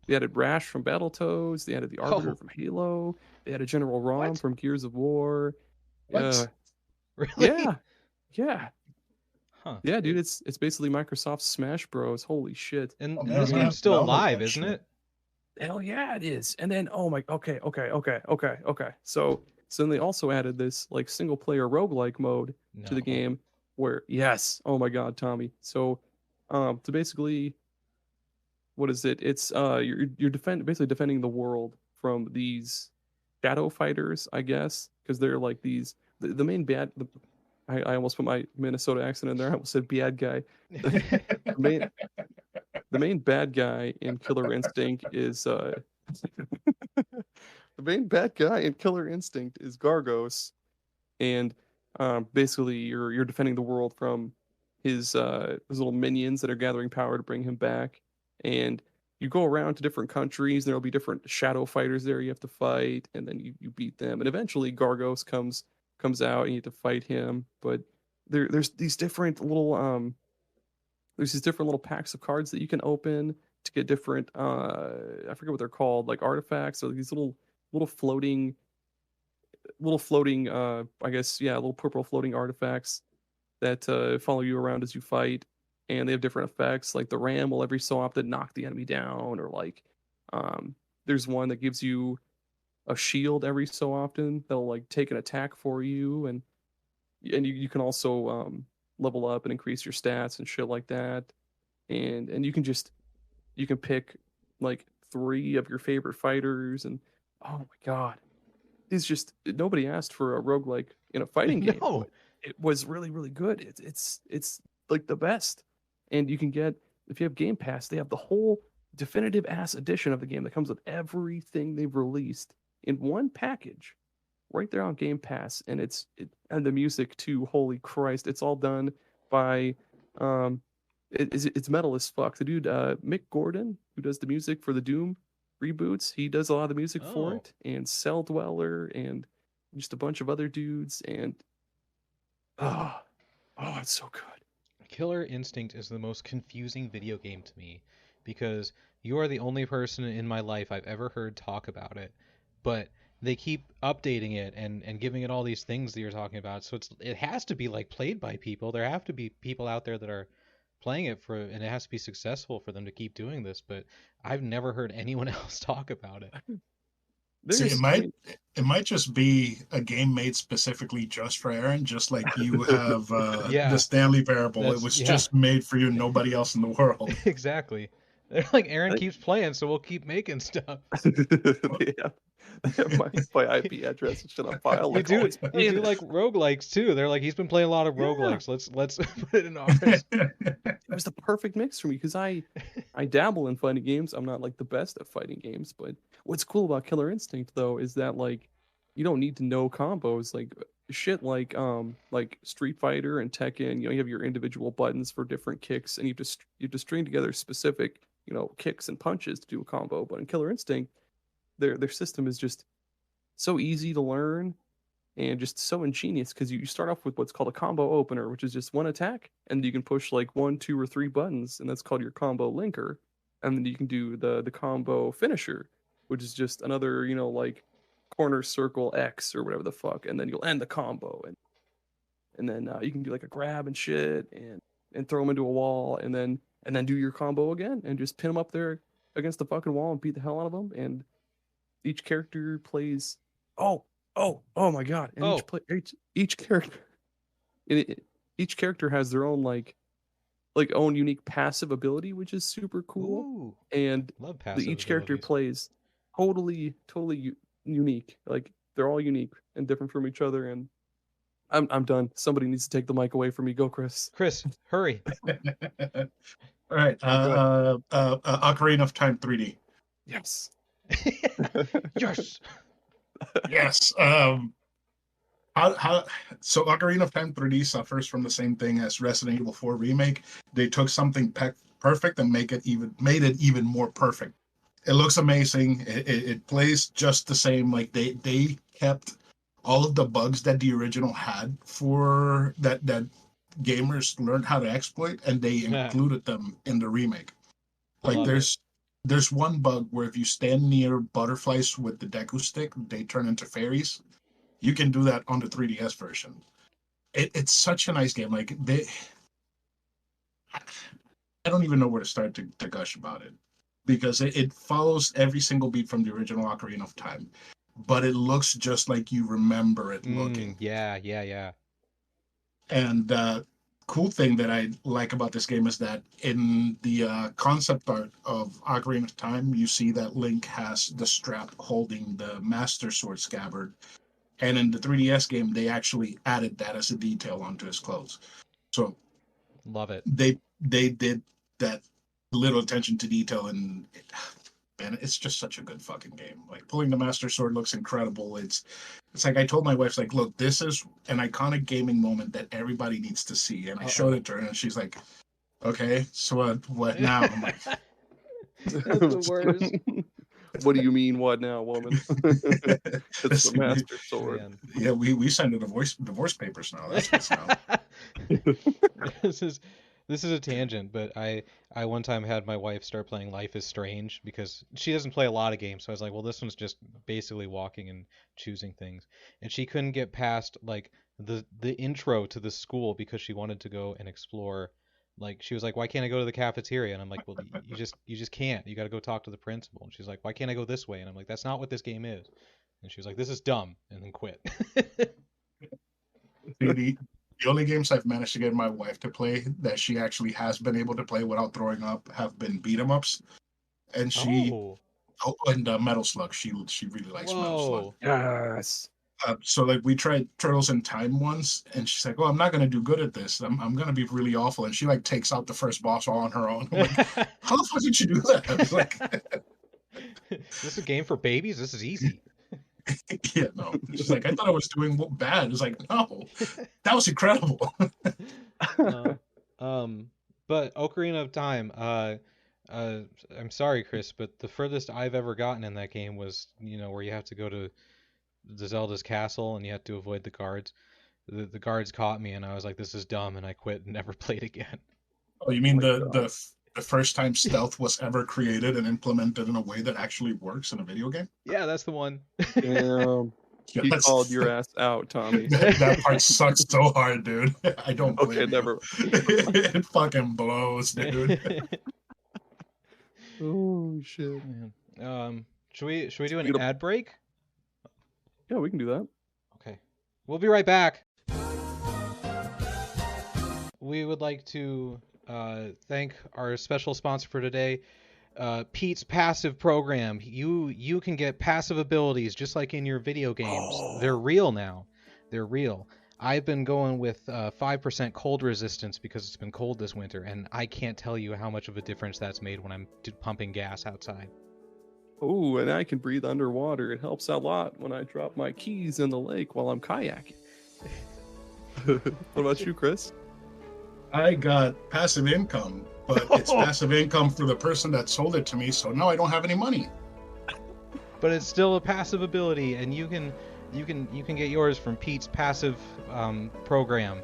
They added Rash from Battletoads. They added the Arbiter Oh. from Halo. They added General Rom What? from Gears of War. What? Really? Yeah, Huh. yeah, dude. It's basically Microsoft's Smash Bros. Holy shit. And Oh, man, this I'm gonna game's have to still download alive, that isn't shit. it? Hell yeah, it is. And then okay. So then they also added this like single player roguelike mode to the No. game where yes, oh my god, Tommy. So to basically what is it? It's you're basically defending the world from these shadow fighters, I guess, because they're like these the main bad I almost put my Minnesota accent in there. I almost said bad guy. The main the main bad guy in Killer Instinct is the main bad guy in Killer Instinct is Gargos, and basically you're defending the world from his little minions that are gathering power to bring him back, and you go around to different countries. There'll be different shadow fighters there you have to fight, and then you beat them, and eventually Gargos comes out and you have to fight him. But there's these different little there's these different little packs of cards that you can open to get different I forget what they're called, like artifacts or these little floating I guess yeah, little purple floating artifacts that follow you around as you fight, and they have different effects. Like the ram will every so often knock the enemy down, or like there's one that gives you a shield every so often that'll like take an attack for you, and you can also level up and increase your stats and shit like that. And you can pick like 3 of your favorite fighters, and oh my god, it's just nobody asked for a roguelike in a fighting game. No. But it was really really good. It's like the best. And you can get, if you have Game Pass, they have the whole definitive ass edition of the game that comes with everything they've released in one package right there on Game Pass. And and the music too, holy Christ, it's all done by it's metal as fuck. The dude Mick Gordon, who does the music for the Doom reboots, he does a lot of the music for Oh. it, and Cell Dweller and just a bunch of other dudes. And oh, it's so good. Killer Instinct is the most confusing video game to me because you are the only person in my life I've ever heard talk about it, but they keep updating it and giving it all these things that you're talking about. So it has to be like played by people. There have to be people out there that are playing it and it has to be successful for them to keep doing this, but I've never heard anyone else talk about it. See, There's, it might just be a game made specifically just for Aaron, just like you have Yeah. the Stanley Variable. It was just made for you, nobody else in the world. Exactly. They're like, Aaron keeps playing, so we'll keep making stuff. they have my IP address and shit on file. You Like, do always you playing do it. like roguelikes too. They're like, he's been playing a lot of Yeah. roguelikes. Let's put it in ours. It was the perfect mix for me because I dabble in fighting games. I'm not like the best at fighting games, but what's cool about Killer Instinct though is that like you don't need to know combos like shit like Street Fighter and Tekken. You have your individual buttons for different kicks, and you have to string together specific kicks and punches to do a combo. But in Killer Instinct, their system is just so easy to learn and just so ingenious because you start off with what's called a combo opener, which is just one attack, and you can push like 1, 2, or 3 buttons, and that's called your combo linker. And then you can do the combo finisher, which is just another like corner circle X or whatever the fuck, and then you'll end the combo, and then you can do like a grab and shit, and throw them into a wall, and then do your combo again, and just pin them up there against the fucking wall and beat the hell out of them. And each character plays. Oh my god! And each character, each character has their own like own unique passive ability, which is super cool. Ooh, and love passive each character abilities. plays totally unique. Like they're all unique and different from each other. And I'm done. Somebody needs to take the mic away from me. Go, Chris. Chris, hurry. All right. Ocarina of Time 3D. Yes. Yes. Yes. So Ocarina of Time 3D suffers from the same thing as Resident Evil 4 Remake. They took something perfect and made it even more perfect. It looks amazing. It plays just the same. Like they kept all of the bugs that the original had for that gamers learned how to exploit, and they included them in the remake. Like there's there's one bug where if you stand near butterflies with the Deku stick, they turn into fairies. You can do that on the 3DS version. It's such a nice game. Like I don't even know where to start to gush about it because it follows every single beat from the original Ocarina of Time, but it looks just like you remember it looking. Yeah. And cool thing that I like about this game is that in the concept art of Ocarina of Time, you see that Link has the strap holding the Master Sword scabbard. And in the 3DS game, they actually added that as a detail onto his clothes. So love it. They did that little attention to detail, and man, it's just such a good fucking game. Like pulling the Master Sword looks incredible. It's like I told my wife, like, look, this is an iconic gaming moment that everybody needs to see. And I showed it to her, and she's like, okay, so what now? I'm like, that's the worst. What do you mean, what now, woman? It's the Master Sword. Man. Yeah, we signed the divorce papers now. That's what's now. This is a tangent, but I one time had my wife start playing Life is Strange because she doesn't play a lot of games. So I was like, well, this one's just basically walking and choosing things. And she couldn't get past like the intro to the school because she wanted to go and explore. Like she was like, why can't I go to the cafeteria? And I'm like, well, you just can't. You got to go talk to the principal. And she's like, why can't I go this way? And I'm like, that's not what this game is. And she was like, this is dumb, and then quit. The only games I've managed to get my wife to play that she actually has been able to play without throwing up have been beat 'em ups, and and Metal Slug. She really likes Metal Slug. Yes. So like we tried Turtles in Time once, and she's like, "Oh, I'm not gonna do good at this. I'm gonna be really awful." And she like takes out the first boss all on her own. I'm like, how the fuck did you do that? I was like, this is a game for babies. This is easy. Yeah, no. She's like, I thought I was doing bad. It's like, no, that was incredible. But Ocarina of Time, I'm sorry, Chris, but the furthest I've ever gotten in that game was, where you have to go to the Zelda's castle and you have to avoid the guards. The guards caught me and I was like, this is dumb, and I quit and never played again. Oh, you mean the first time stealth was ever created and implemented in a way that actually works in a video game? Yeah, that's the one. Damn. He called your ass out, Tommy. That part sucks so hard, dude. I don't blame Okay, never. It fucking blows, dude. Oh shit. Man. Should we do an ad break? Yeah, we can do that. Okay. We'll be right back. We would like to thank our special sponsor for today, Pete's Passive Program. You can get passive abilities just like in your video games. Oh. They're real now. They're real. I've been going with 5% cold resistance because it's been cold this winter, and I can't tell you how much of a difference that's made when I'm pumping gas outside. Oh, and I can breathe underwater. It helps a lot when I drop my keys in the lake while I'm kayaking. What about you, Chris? I got passive income, but it's passive income for the person that sold it to me, so now I don't have any money. But it's still a passive ability, and you can get yours from Pete's Passive Program.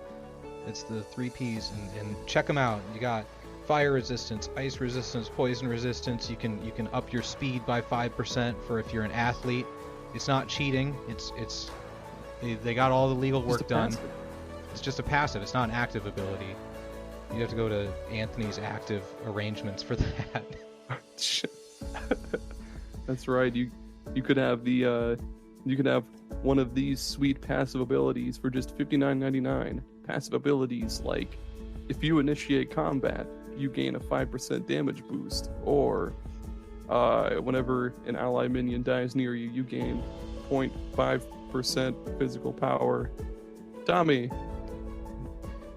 It's the 3 Ps, and check them out. You got fire resistance, ice resistance, poison resistance. You can up your speed by 5% for if you're an athlete. It's not cheating. They got all the legal work done. Passive. It's just a passive. It's not an active ability. You have to go to Anthony's active arrangements for that. That's right. You could have you could have one of these sweet passive abilities for just $59.99. Passive abilities like if you initiate combat, you gain a 5% damage boost, or whenever an ally minion dies near you, you gain 0.5% physical power. Tommy,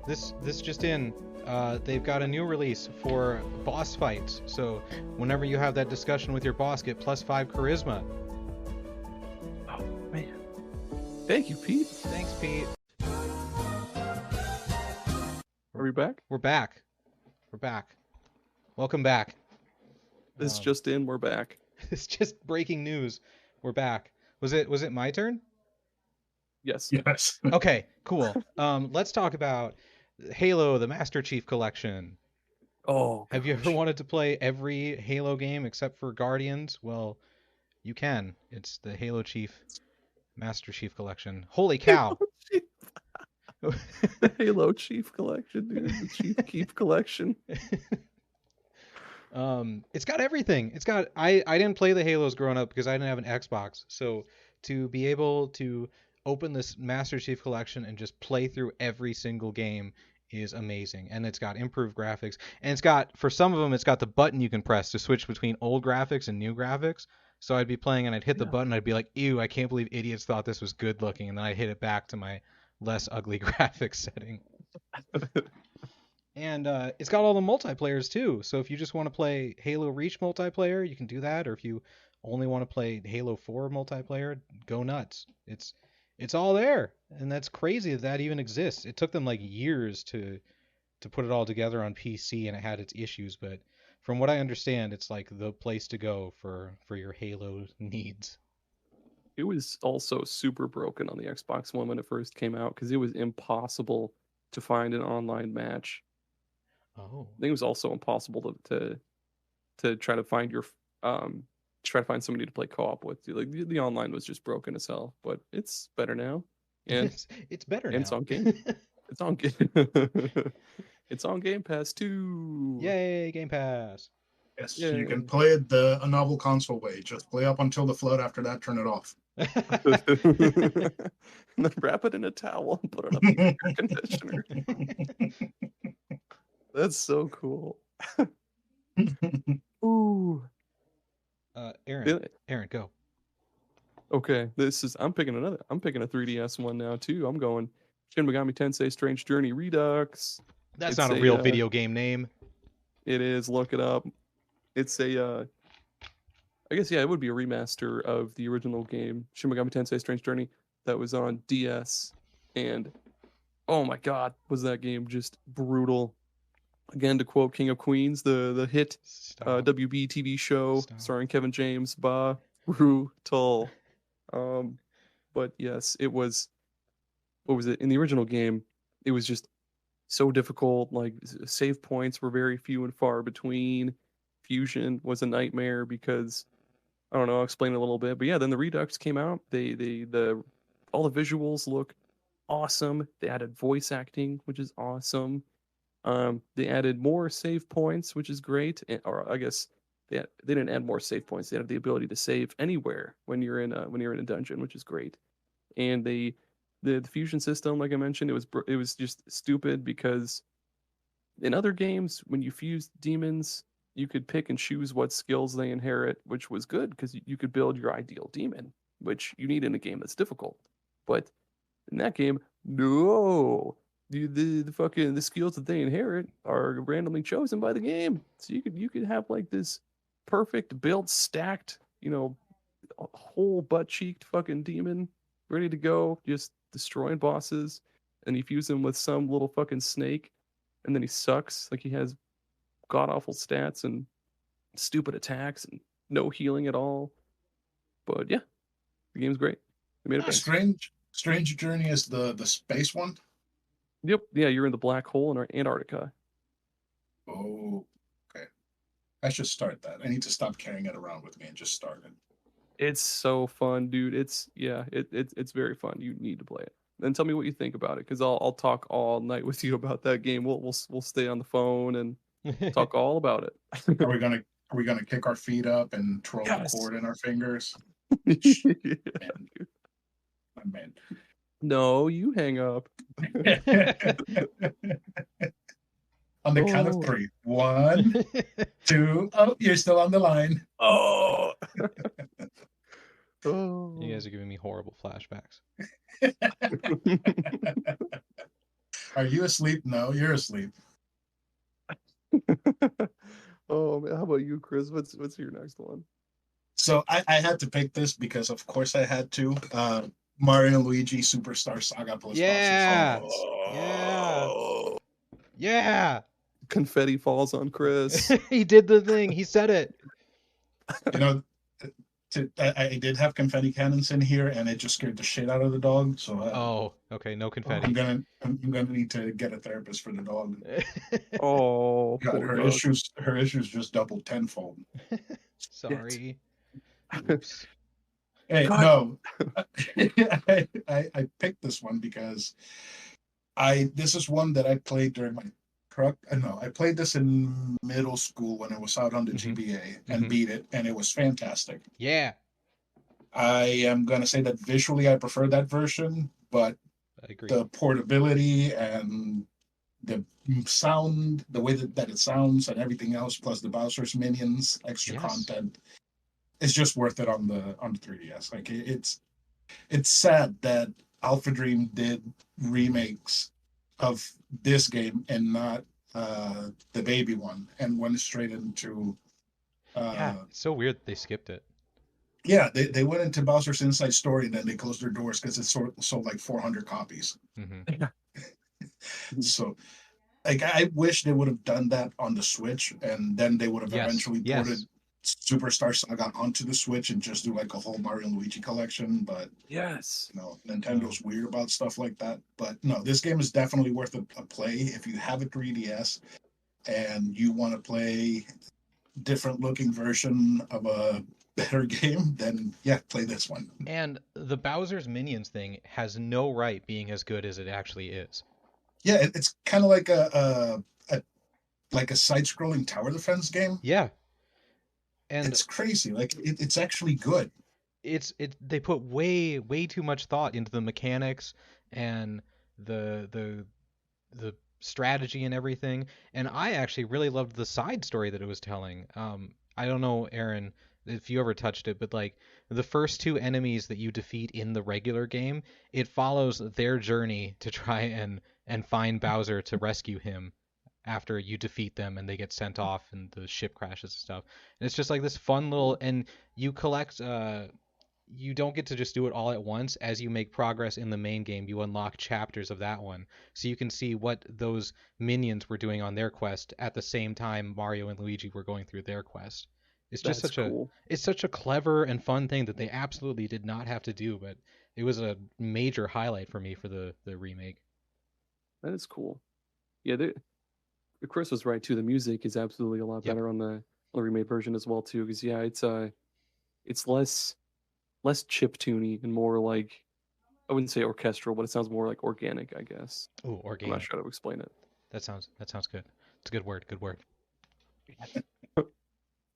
this just in. They've got a new release for boss fights, so whenever you have that discussion with your boss, get +5 charisma. Oh man, thank you, Pete. Thanks, Pete. Are we back? We're back. Welcome back. This just in, we're back. It's just breaking news. We're back. Was it my turn? Yes. Okay, cool. Let's talk about Halo, the Master Chief Collection. Oh, Have you ever gosh. wanted to play every Halo game except for Guardians? Well, you can. It's the Halo Chief Master Chief Collection. Holy cow! The Halo Chief Collection, dude. The Chief Keef Collection. It's got everything. It's got I didn't play the Halos growing up because I didn't have an Xbox. So to be able to open this Master Chief Collection and just play through every single game is amazing. And it's got improved graphics. And it's got, for some of them, it's got the button you can press to switch between old graphics and new graphics. So I'd be playing and I'd hit the Yeah. button, I'd be like, ew, I can't believe idiots thought this was good looking, and then I'd hit it back to my less ugly graphics setting. And it's got all the multiplayers too. So if you just want to play Halo Reach multiplayer, you can do that. Or if you only want to play Halo 4 multiplayer, go nuts. It's all there, and that's crazy that that even exists. It took them like years to put it all together on PC, and it had its issues. But from what I understand, it's like the place to go for your Halo needs. It was also super broken on the Xbox One when it first came out because it was impossible to find an online match. Oh, I think it was also impossible to try to find somebody to play co-op with. Like the online was just broken as hell, but it's better now. And it's better and now. it's on game. It's on game. It's on Game Pass too. Yay, Game Pass. Yes, Yay. you can play it a novel console way. Just play up until the flood. After that, turn it off. And then wrap it in a towel and put it on the air conditioner. That's so cool. Ooh. Aaron, go. Okay, I'm picking a 3DS one now too. I'm going Shin Megami Tensei Strange Journey Redux. That's It's not a real video game name. It is, look it up. It's I guess it would be a remaster of the original game, Shin Megami Tensei Strange Journey, that was on DS. And oh my god, was that game just brutal. Again, to quote King of Queens, the hit WB TV show starring Kevin James, brutal. But yes, it was, what was it? In the original game, it was just so difficult. Like, save points were very few and far between. Fusion was a nightmare because, I don't know, I'll explain it a little bit. But yeah, then the Redux came out. All the visuals look awesome. They added voice acting, which is awesome. They added more save points, which is great. Or I guess they didn't add more save points. They had the ability to save anywhere when you're in a dungeon, which is great. And the fusion system, like I mentioned, it was just stupid because in other games, when you fused demons, you could pick and choose what skills they inherit, which was good because you could build your ideal demon, which you need in a game that's difficult. But in that game, no. The skills that they inherit are randomly chosen by the game. So you could have like this perfect built, stacked, whole butt cheeked fucking demon ready to go, just destroying bosses, and you fuse him with some little fucking snake, and then he sucks. Like, he has god awful stats and stupid attacks and no healing at all. But yeah, the game's great. They made it Strange Journey is the space one. Yep. Yeah, you're in the black hole in Antarctica. Oh, okay. I should start that. I need to stop carrying it around with me and just start it. It's so fun, dude. It's very fun. You need to play it. And tell me what you think about it, because I'll talk all night with you about that game. We'll stay on the phone and talk all about it. Are we gonna kick our feet up and twirl the cord in our fingers? Yeah. Man. No, you hang up. On the count of 3. 1, 2. Oh, you're still on the line. Oh. You guys are giving me horrible flashbacks. Are you asleep? No, you're asleep. Oh man, how about you, Chris? What's your next one? So I had to pick this because of course I had to. Mario and Luigi Superstar Saga Plus Yeah. Bowser's Yeah. Confetti falls on Chris. He did the thing. He said it. I did have confetti cannons in here, and it just scared the shit out of the dog. So Oh, okay, no I'm confetti. gonna need to get a therapist for the dog. Oh, God, poor her dog. issues just doubled tenfold. Sorry. Oops. Hey, God. no, I picked this one because this is one that I played during my truck. No, I played this in middle school when it was out on the GBA and beat it, and it was fantastic. Yeah. I am gonna say that visually I prefer that version, but I agree. the portability and the sound, the way that it sounds and everything else, plus the Bowser's minions, extra content, it's just worth it on the 3DS. Like it's sad that Alpha Dream did remakes of this game and not the baby one, and went straight into yeah, it's so weird they skipped it. Yeah, they went into Bowser's Inside Story, and then they closed their doors because it sold like 400 copies. So, like, I wish they would have done that on the Switch, and then they would have eventually ported Superstar Saga onto the Switch and just do like a whole Mario and Luigi collection. But Nintendo's weird about stuff like that. But no, this game is definitely worth a play if you have a 3DS and you want to play different looking version of a better game, then yeah, play this one. And the Bowser's Minions thing has no right being as good as it actually is. Yeah, it's kind of like a side-scrolling tower defense game. Yeah, and it's crazy. Like it's actually good. They put way too much thought into the mechanics and the strategy and everything. And I actually really loved the side story that it was telling. I don't know, Aaron, if you ever touched it, but like the first two enemies that you defeat in the regular game, it follows their journey to try and find Bowser to rescue him after you defeat them and they get sent off and the ship crashes and stuff. And it's just like this fun little, and you collect you don't get to just do it all at once. As you make progress in the main game, you unlock chapters of that one, so you can see what those minions were doing on their quest at the same time Mario and Luigi were going through their quest. It's just such a clever and fun thing that they absolutely did not have to do, but it was a major highlight for me for the remake. That is cool. Yeah, Chris was right too. The music is absolutely a lot better on the remake version as well too, because it's less chiptune-y and more like, I wouldn't say orchestral, but it sounds more like organic, I guess. Oh, organic. I'm not sure how to explain it. That sounds good. It's a good word. Good word.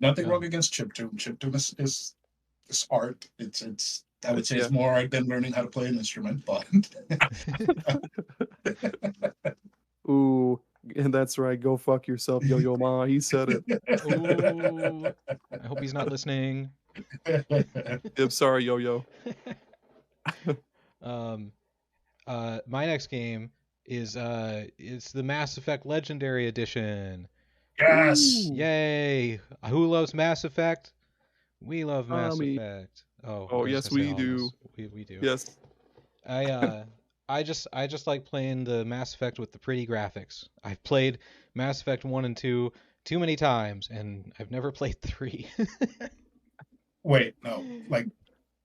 Nothing wrong against chiptune. Chiptune is art. It's I would say it's more art than learning how to play an instrument, but ooh, and that's right. Go fuck yourself, Yo-Yo Ma. He said it. Ooh, I hope he's not listening. I'm sorry, Yo-Yo. My next game is it's the Mass Effect Legendary Edition. Yes! Ooh. Yay! Who loves Mass Effect? We love Mass Effect. Oh yes, we do. We do. Yes. I just like playing the Mass Effect with the pretty graphics. I've played Mass Effect 1 and 2 too many times, and I've never played 3. Wait, no. Like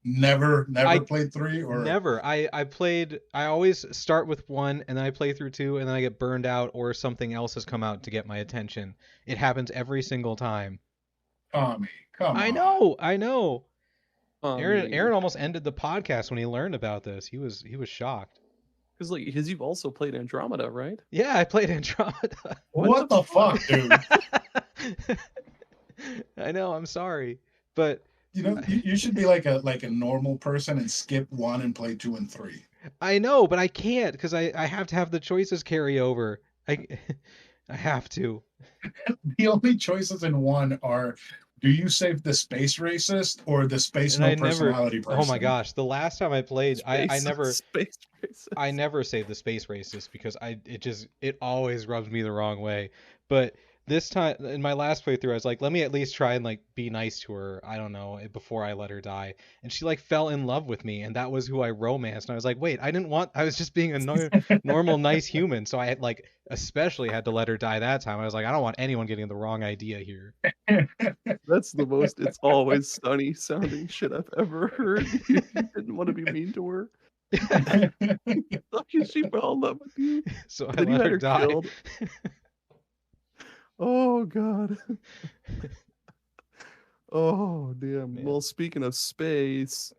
never played 3 or never. I always start with 1 and then I play through 2 and then I get burned out or something else has come out to get my attention. It happens every single time. Tommy, come on. I know. Aaron almost ended the podcast when he learned about this. He was shocked. Because you've also played Andromeda, right? Yeah, I played Andromeda. What the fuck, dude? I know, I'm sorry. But you should be like a normal person and skip 1 and play 2 and 3. I know, but I can't because I have to have the choices carry over. I have to. The only choices in 1 are, do you save the space racist or the space no personality person? Oh my gosh, the last time I played, I never saved the space racist because it always rubs me the wrong way. But this time in my last playthrough, I was like, let me at least try and like be nice to her. I don't know, before I let her die. And she like fell in love with me, and that was who I romanced. And I was like, wait, I was just being a normal, nice human. So I had like especially had to let her die that time. I was like, I don't want anyone getting the wrong idea here. That's the most It's Always Sunny sounding shit I've ever heard. You didn't want to be mean to her. She fell in love with you. So I Then you let had her her die. killed. Oh god. Oh damn. Man. Well, speaking of space,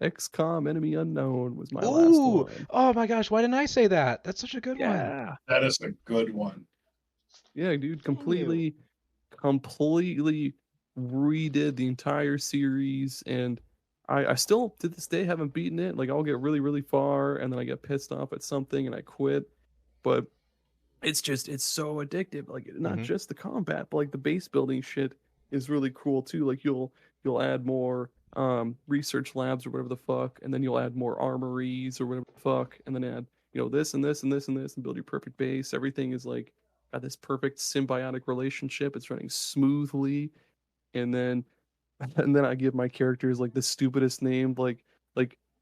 XCOM Enemy Unknown was my last Ooh! one. Oh my gosh, why didn't I say that? That's such a good one. Yeah. That is a good one. Yeah, dude, completely redid the entire series, and I still to this day haven't beaten it. Like I'll get really, really far and then I get pissed off at something and I quit. But it's so addictive. Like not Mhm. just the combat, but like the base building shit is really cool too. Like you'll add more research labs or whatever the fuck, and then you'll add more armories or whatever the fuck, and then add, this and this and this and this and build your perfect base. Everything is like got this perfect symbiotic relationship. It's running smoothly. And then I give my characters like the stupidest name, like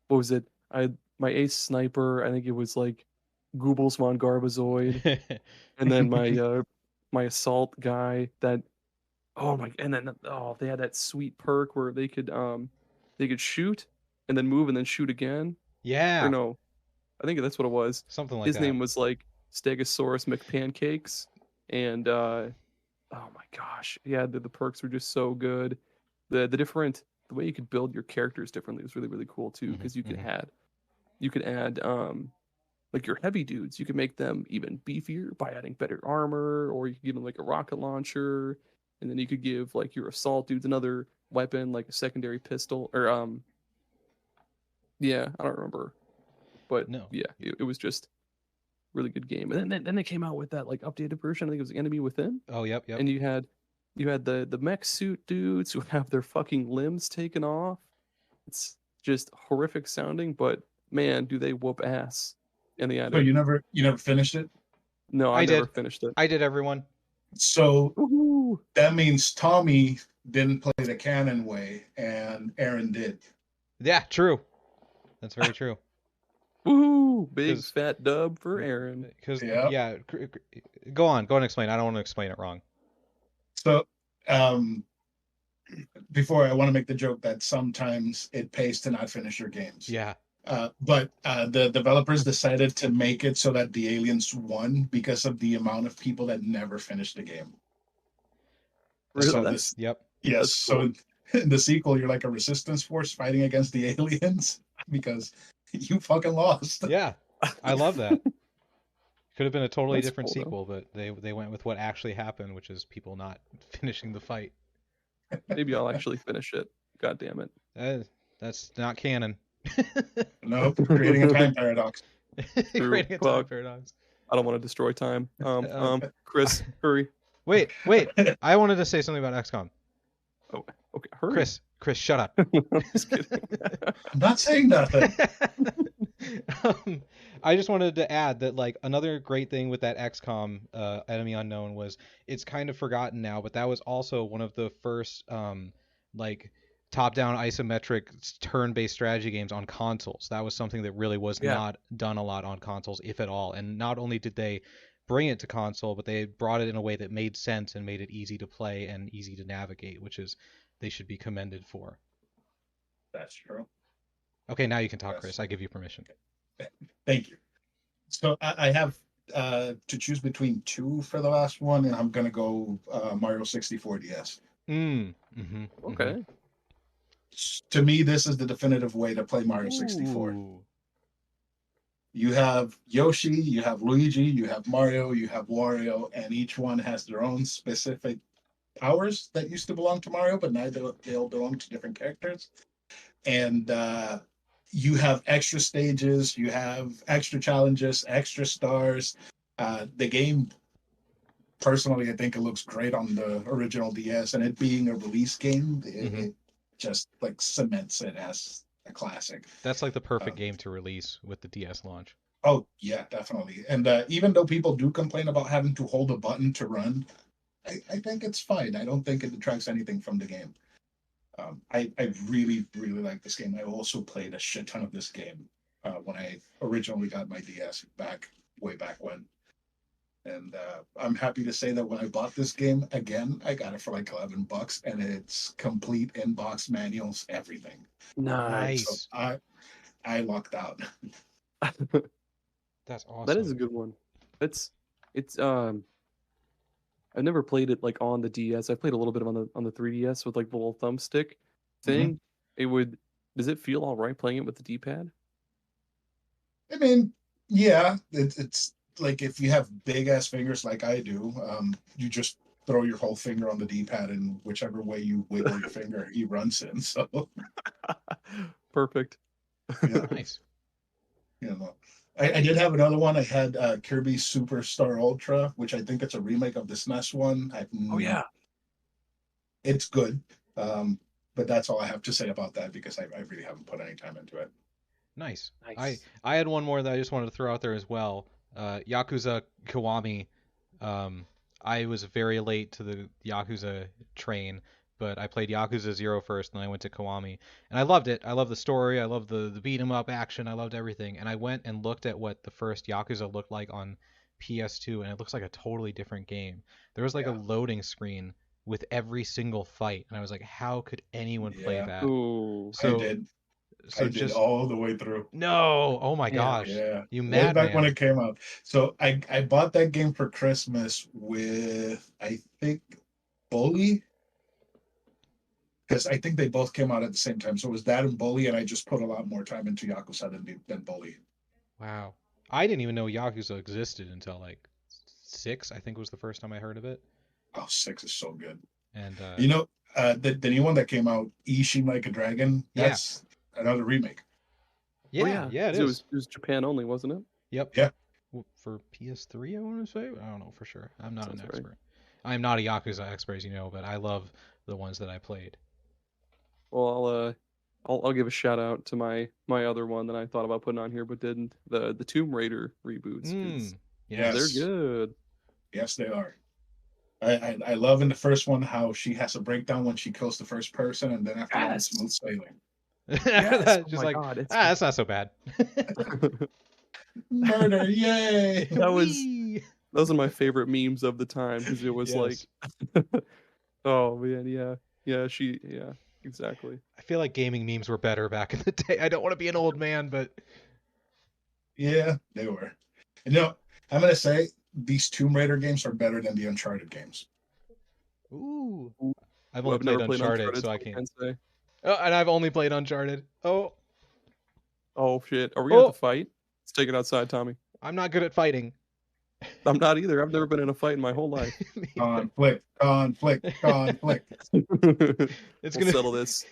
what was it? My ace sniper, I think it was like Goobles von Garbazoid. And then my assault guy that and then they had that sweet perk where they could shoot and then move and then shoot again. Yeah. Or no, I think that's what it was. Something like His that. name was like Stegosaurus McPancakes, and oh my gosh, yeah, the perks were just so good. The way you could build your characters differently was really, really cool too, because you could add like your heavy dudes, you could make them even beefier by adding better armor, or you could give them like a rocket launcher, and then you could give like your assault dudes another weapon, like a secondary pistol, or yeah, I don't remember, but No. yeah, it was just really good game. And then they came out with that like updated version. I think it was Enemy Within. Oh, yep. And you had the mech suit dudes who have their fucking limbs taken off. It's just horrific sounding, but man, do they whoop ass. And they So you never finished it? No, I never finished it. I did, everyone. So Woohoo! that means Tommy didn't play the canon way and Aaron did. Yeah, true. That's very true. Woohoo! Big fat dub for Aaron. Because yeah, go on and explain. I don't want to explain it wrong. So before, I want to make the joke that sometimes it pays to not finish your games. Yeah. But the developers decided to make it so that the aliens won because of the amount of people that never finished the game. Really? So Yep. Yes. So in the sequel, you're like a resistance force fighting against the aliens because you fucking lost. Yeah. I love that. Could have been a totally different cool, sequel, but they went with what actually happened, which is people not finishing the fight. Maybe I'll actually finish it. God damn it. That's not canon. Nope. Creating a time paradox. Creating a time paradox. I don't want to destroy time. Chris, hurry. Wait. I wanted to say something about XCOM. Oh, okay. Hurry. Chris, shut up. Just kidding. I'm not saying nothing. I just wanted to add that like another great thing with that XCOM Enemy Unknown was it's kind of forgotten now, but that was also one of the first like top-down isometric turn-based strategy games on consoles. That was something that really was not done a lot on consoles, if at all. And not only did they bring it to console, but they brought it in a way that made sense and made it easy to play and easy to navigate, which is they should be commended for. That's true. Okay, now you can talk, Chris. I give you permission. Thank you. So I have to choose between two for the last one, and I'm going to go Mario 64 DS. Okay. To me, this is the definitive way to play Mario 64. Ooh. You have Yoshi, you have Luigi, you have Mario, you have Wario, and each one has their own specific powers that used to belong to Mario, but now they all belong to different characters. And you have extra stages, you have extra challenges, extra stars. The game, personally, I think it looks great on the original DS, and it being a release game, it just like cements it as a classic. That's like the perfect game to release with the DS launch. Oh yeah, definitely. And even though people do complain about having to hold a button to run, I think it's fine. I don't think it detracts anything from the game. I really, really like this game. I also played a shit ton of this game when I originally got my DS way back when. And I'm happy to say that when I bought this game again, I got it for like $11, and it's complete inbox manuals, everything. So Nice. I lucked out. That's awesome. That is a good one. It's I've never played it like on the DS. I played a little bit on the 3DS with like the little thumbstick thing. Does it feel all right playing it with the D-pad? I mean, yeah, it's like if you have big ass fingers like I do, you just throw your whole finger on the D-pad, and whichever way you wiggle your finger, he runs in. So Perfect. yeah, Nice. you know. I did have another one. I had Kirby Superstar Ultra, which I think it's a remake of the SNES one. Oh yeah. It's good. But that's all I have to say about that because I really haven't put any time into it. Nice. Nice. I had one more that I just wanted to throw out there as well. Yakuza Kiwami. I was very late to the Yakuza train, but I played Yakuza 0 first, and then I went to Kiwami, and I loved it. I love the story. I love the beat 'em up action. I loved everything. And I went and looked at what the first Yakuza looked like on PS2, and it looks like a totally different game. There was like a loading screen with every single fight, and I was like, how could anyone play that? Ooh. So I did just all the way through. no. Oh my Yeah. gosh. Yeah. You Way back when madman. it came out. So I bought that game for Christmas with I think Bully. Because I think they both came out at the same time. So it was that and Bully, and I just put a lot more time into Yakuza than Bully. Wow. I didn't even know Yakuza existed until like 6, I think was the first time I heard of it. Oh, 6 is so good. And You know, the new one that came out, Ishin Like a Dragon, that's another remake. yeah, Oh, yeah, it It is. was Japan only, wasn't it? Yep. Yeah. For PS3, I want to say. I don't know for sure. I'm not Sounds an right. expert. I'm not a Yakuza expert, as you know, but I love the ones that I played. Well, I'll give a shout out to my other one that I thought about putting on here but didn't. The Tomb Raider reboots. 'Cause Yes. they're good. Yes, they are. I love in the first one how she has a breakdown when she kills the first person, and then after that, it's smooth sailing. That's Oh just my like, God, it's that's not so bad. Murder, yay! Those are my favorite memes of the time because it was Yes. like, oh man, yeah, exactly. I feel like gaming memes were better back in the day. I don't want to be an old man, but Yeah, they were. You know, I'm gonna say these Tomb Raider games are better than the Uncharted games. ooh, Ooh. I've Well, only I've played never played Uncharted, so I I can't. can say. Oh, and I've only played Uncharted. Oh, Oh shit, are we gonna oh, have to fight? Let's take it outside, Tommy. I'm not good at fighting. I'm not either. I've never been in a fight in my whole life. Me either. Conflict. It's We'll gonna. settle this.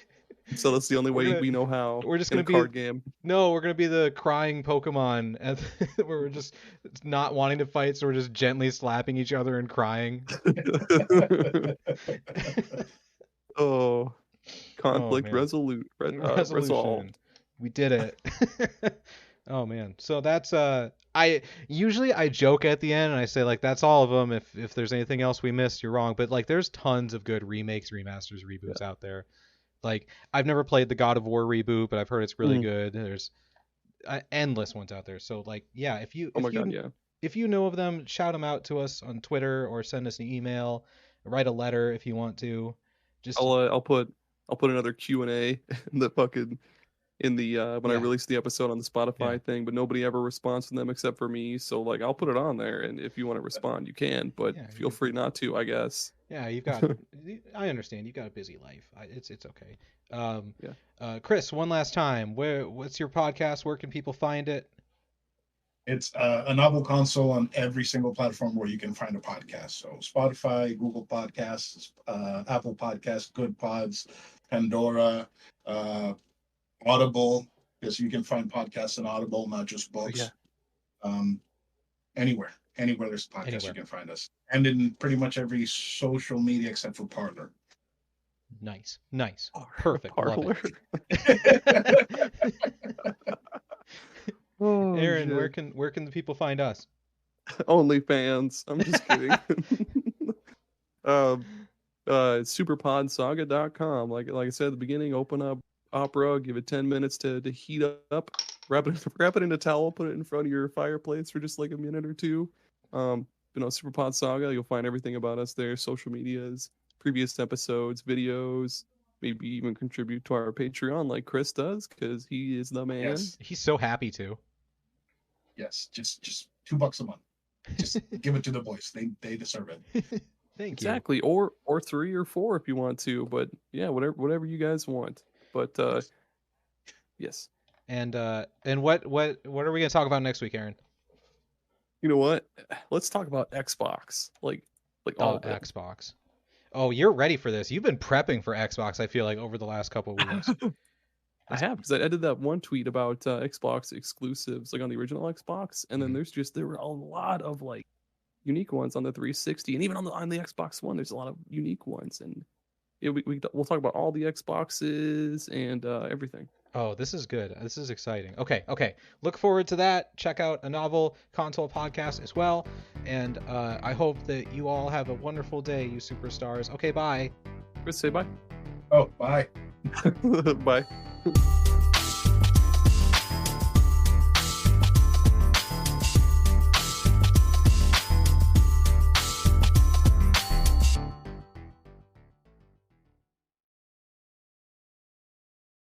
So that's the only We're way gonna- we know how. We're just in gonna a be card game. No, we're gonna be the crying Pokemon, and where we're just not wanting to fight, so we're just gently slapping each other and crying. Oh, conflict man. resolute. Resolve. Resolution. We did it. Oh man. So that's I usually I joke at the end and I say like that's all of them. If there's anything else we missed, you're wrong. But like there's tons of good remakes, remasters, reboots out there. Like I've never played the God of War reboot, but I've heard it's really good. There's endless ones out there. So like yeah, if you if you know of them, shout them out to us on Twitter or send us an email, write a letter if you want to. Just I'll put another Q&A in the fucking in the when I release the episode on the Spotify thing, but nobody ever responds to them except for me. So like I'll put it on there, and if you want to respond, you can, but feel free not to, I guess. Yeah, you've got. I understand you've got a busy life. It's okay. Chris, one last time, what's your podcast? Where can people find it? It's a novel console on every single platform where you can find a podcast. So Spotify, Google Podcasts, Apple Podcasts, Good Pods, Pandora, Audible, because you can find podcasts in Audible, not just books. Anywhere there's a podcast, you can find us. And in pretty much every social media except for Parler. Nice. Perfect. Parler. Love it. Oh, Aaron, shit. where can the people find us? OnlyFans. I'm just kidding. Superpodsaga.com. Like I said at the beginning, open up Opera, give it 10 minutes to heat up, wrap it in a towel, put it in front of your fireplace for just like a minute or two. Superpod Saga, you'll find everything about us there, social medias, previous episodes, videos, maybe even contribute to our Patreon like Chris does, because he is the man. Yes. He's so happy to. Yes, just $2 a month. Just give it to the boys. They deserve it. Thank Exactly. you. Or 3 or 4 if you want to, but yeah, whatever you guys want. But yes. And what are we gonna talk about next week, Aaron? You know what? Let's talk about Xbox. Like all of it. Xbox. Oh, you're ready for this. You've been prepping for Xbox, I feel like, over the last couple of weeks. I have, because I did that one tweet about Xbox exclusives, like on the original Xbox, and then there were a lot of like unique ones on the 360, and even on the Xbox One, there's a lot of unique ones, and we'll talk about all the Xboxes and everything. Oh, this is good. This is exciting. Okay. Look forward to that. Check out a Novel Console podcast as well, and I hope that you all have a wonderful day, you superstars. Okay, bye. Chris, say bye. Oh, bye. Bye.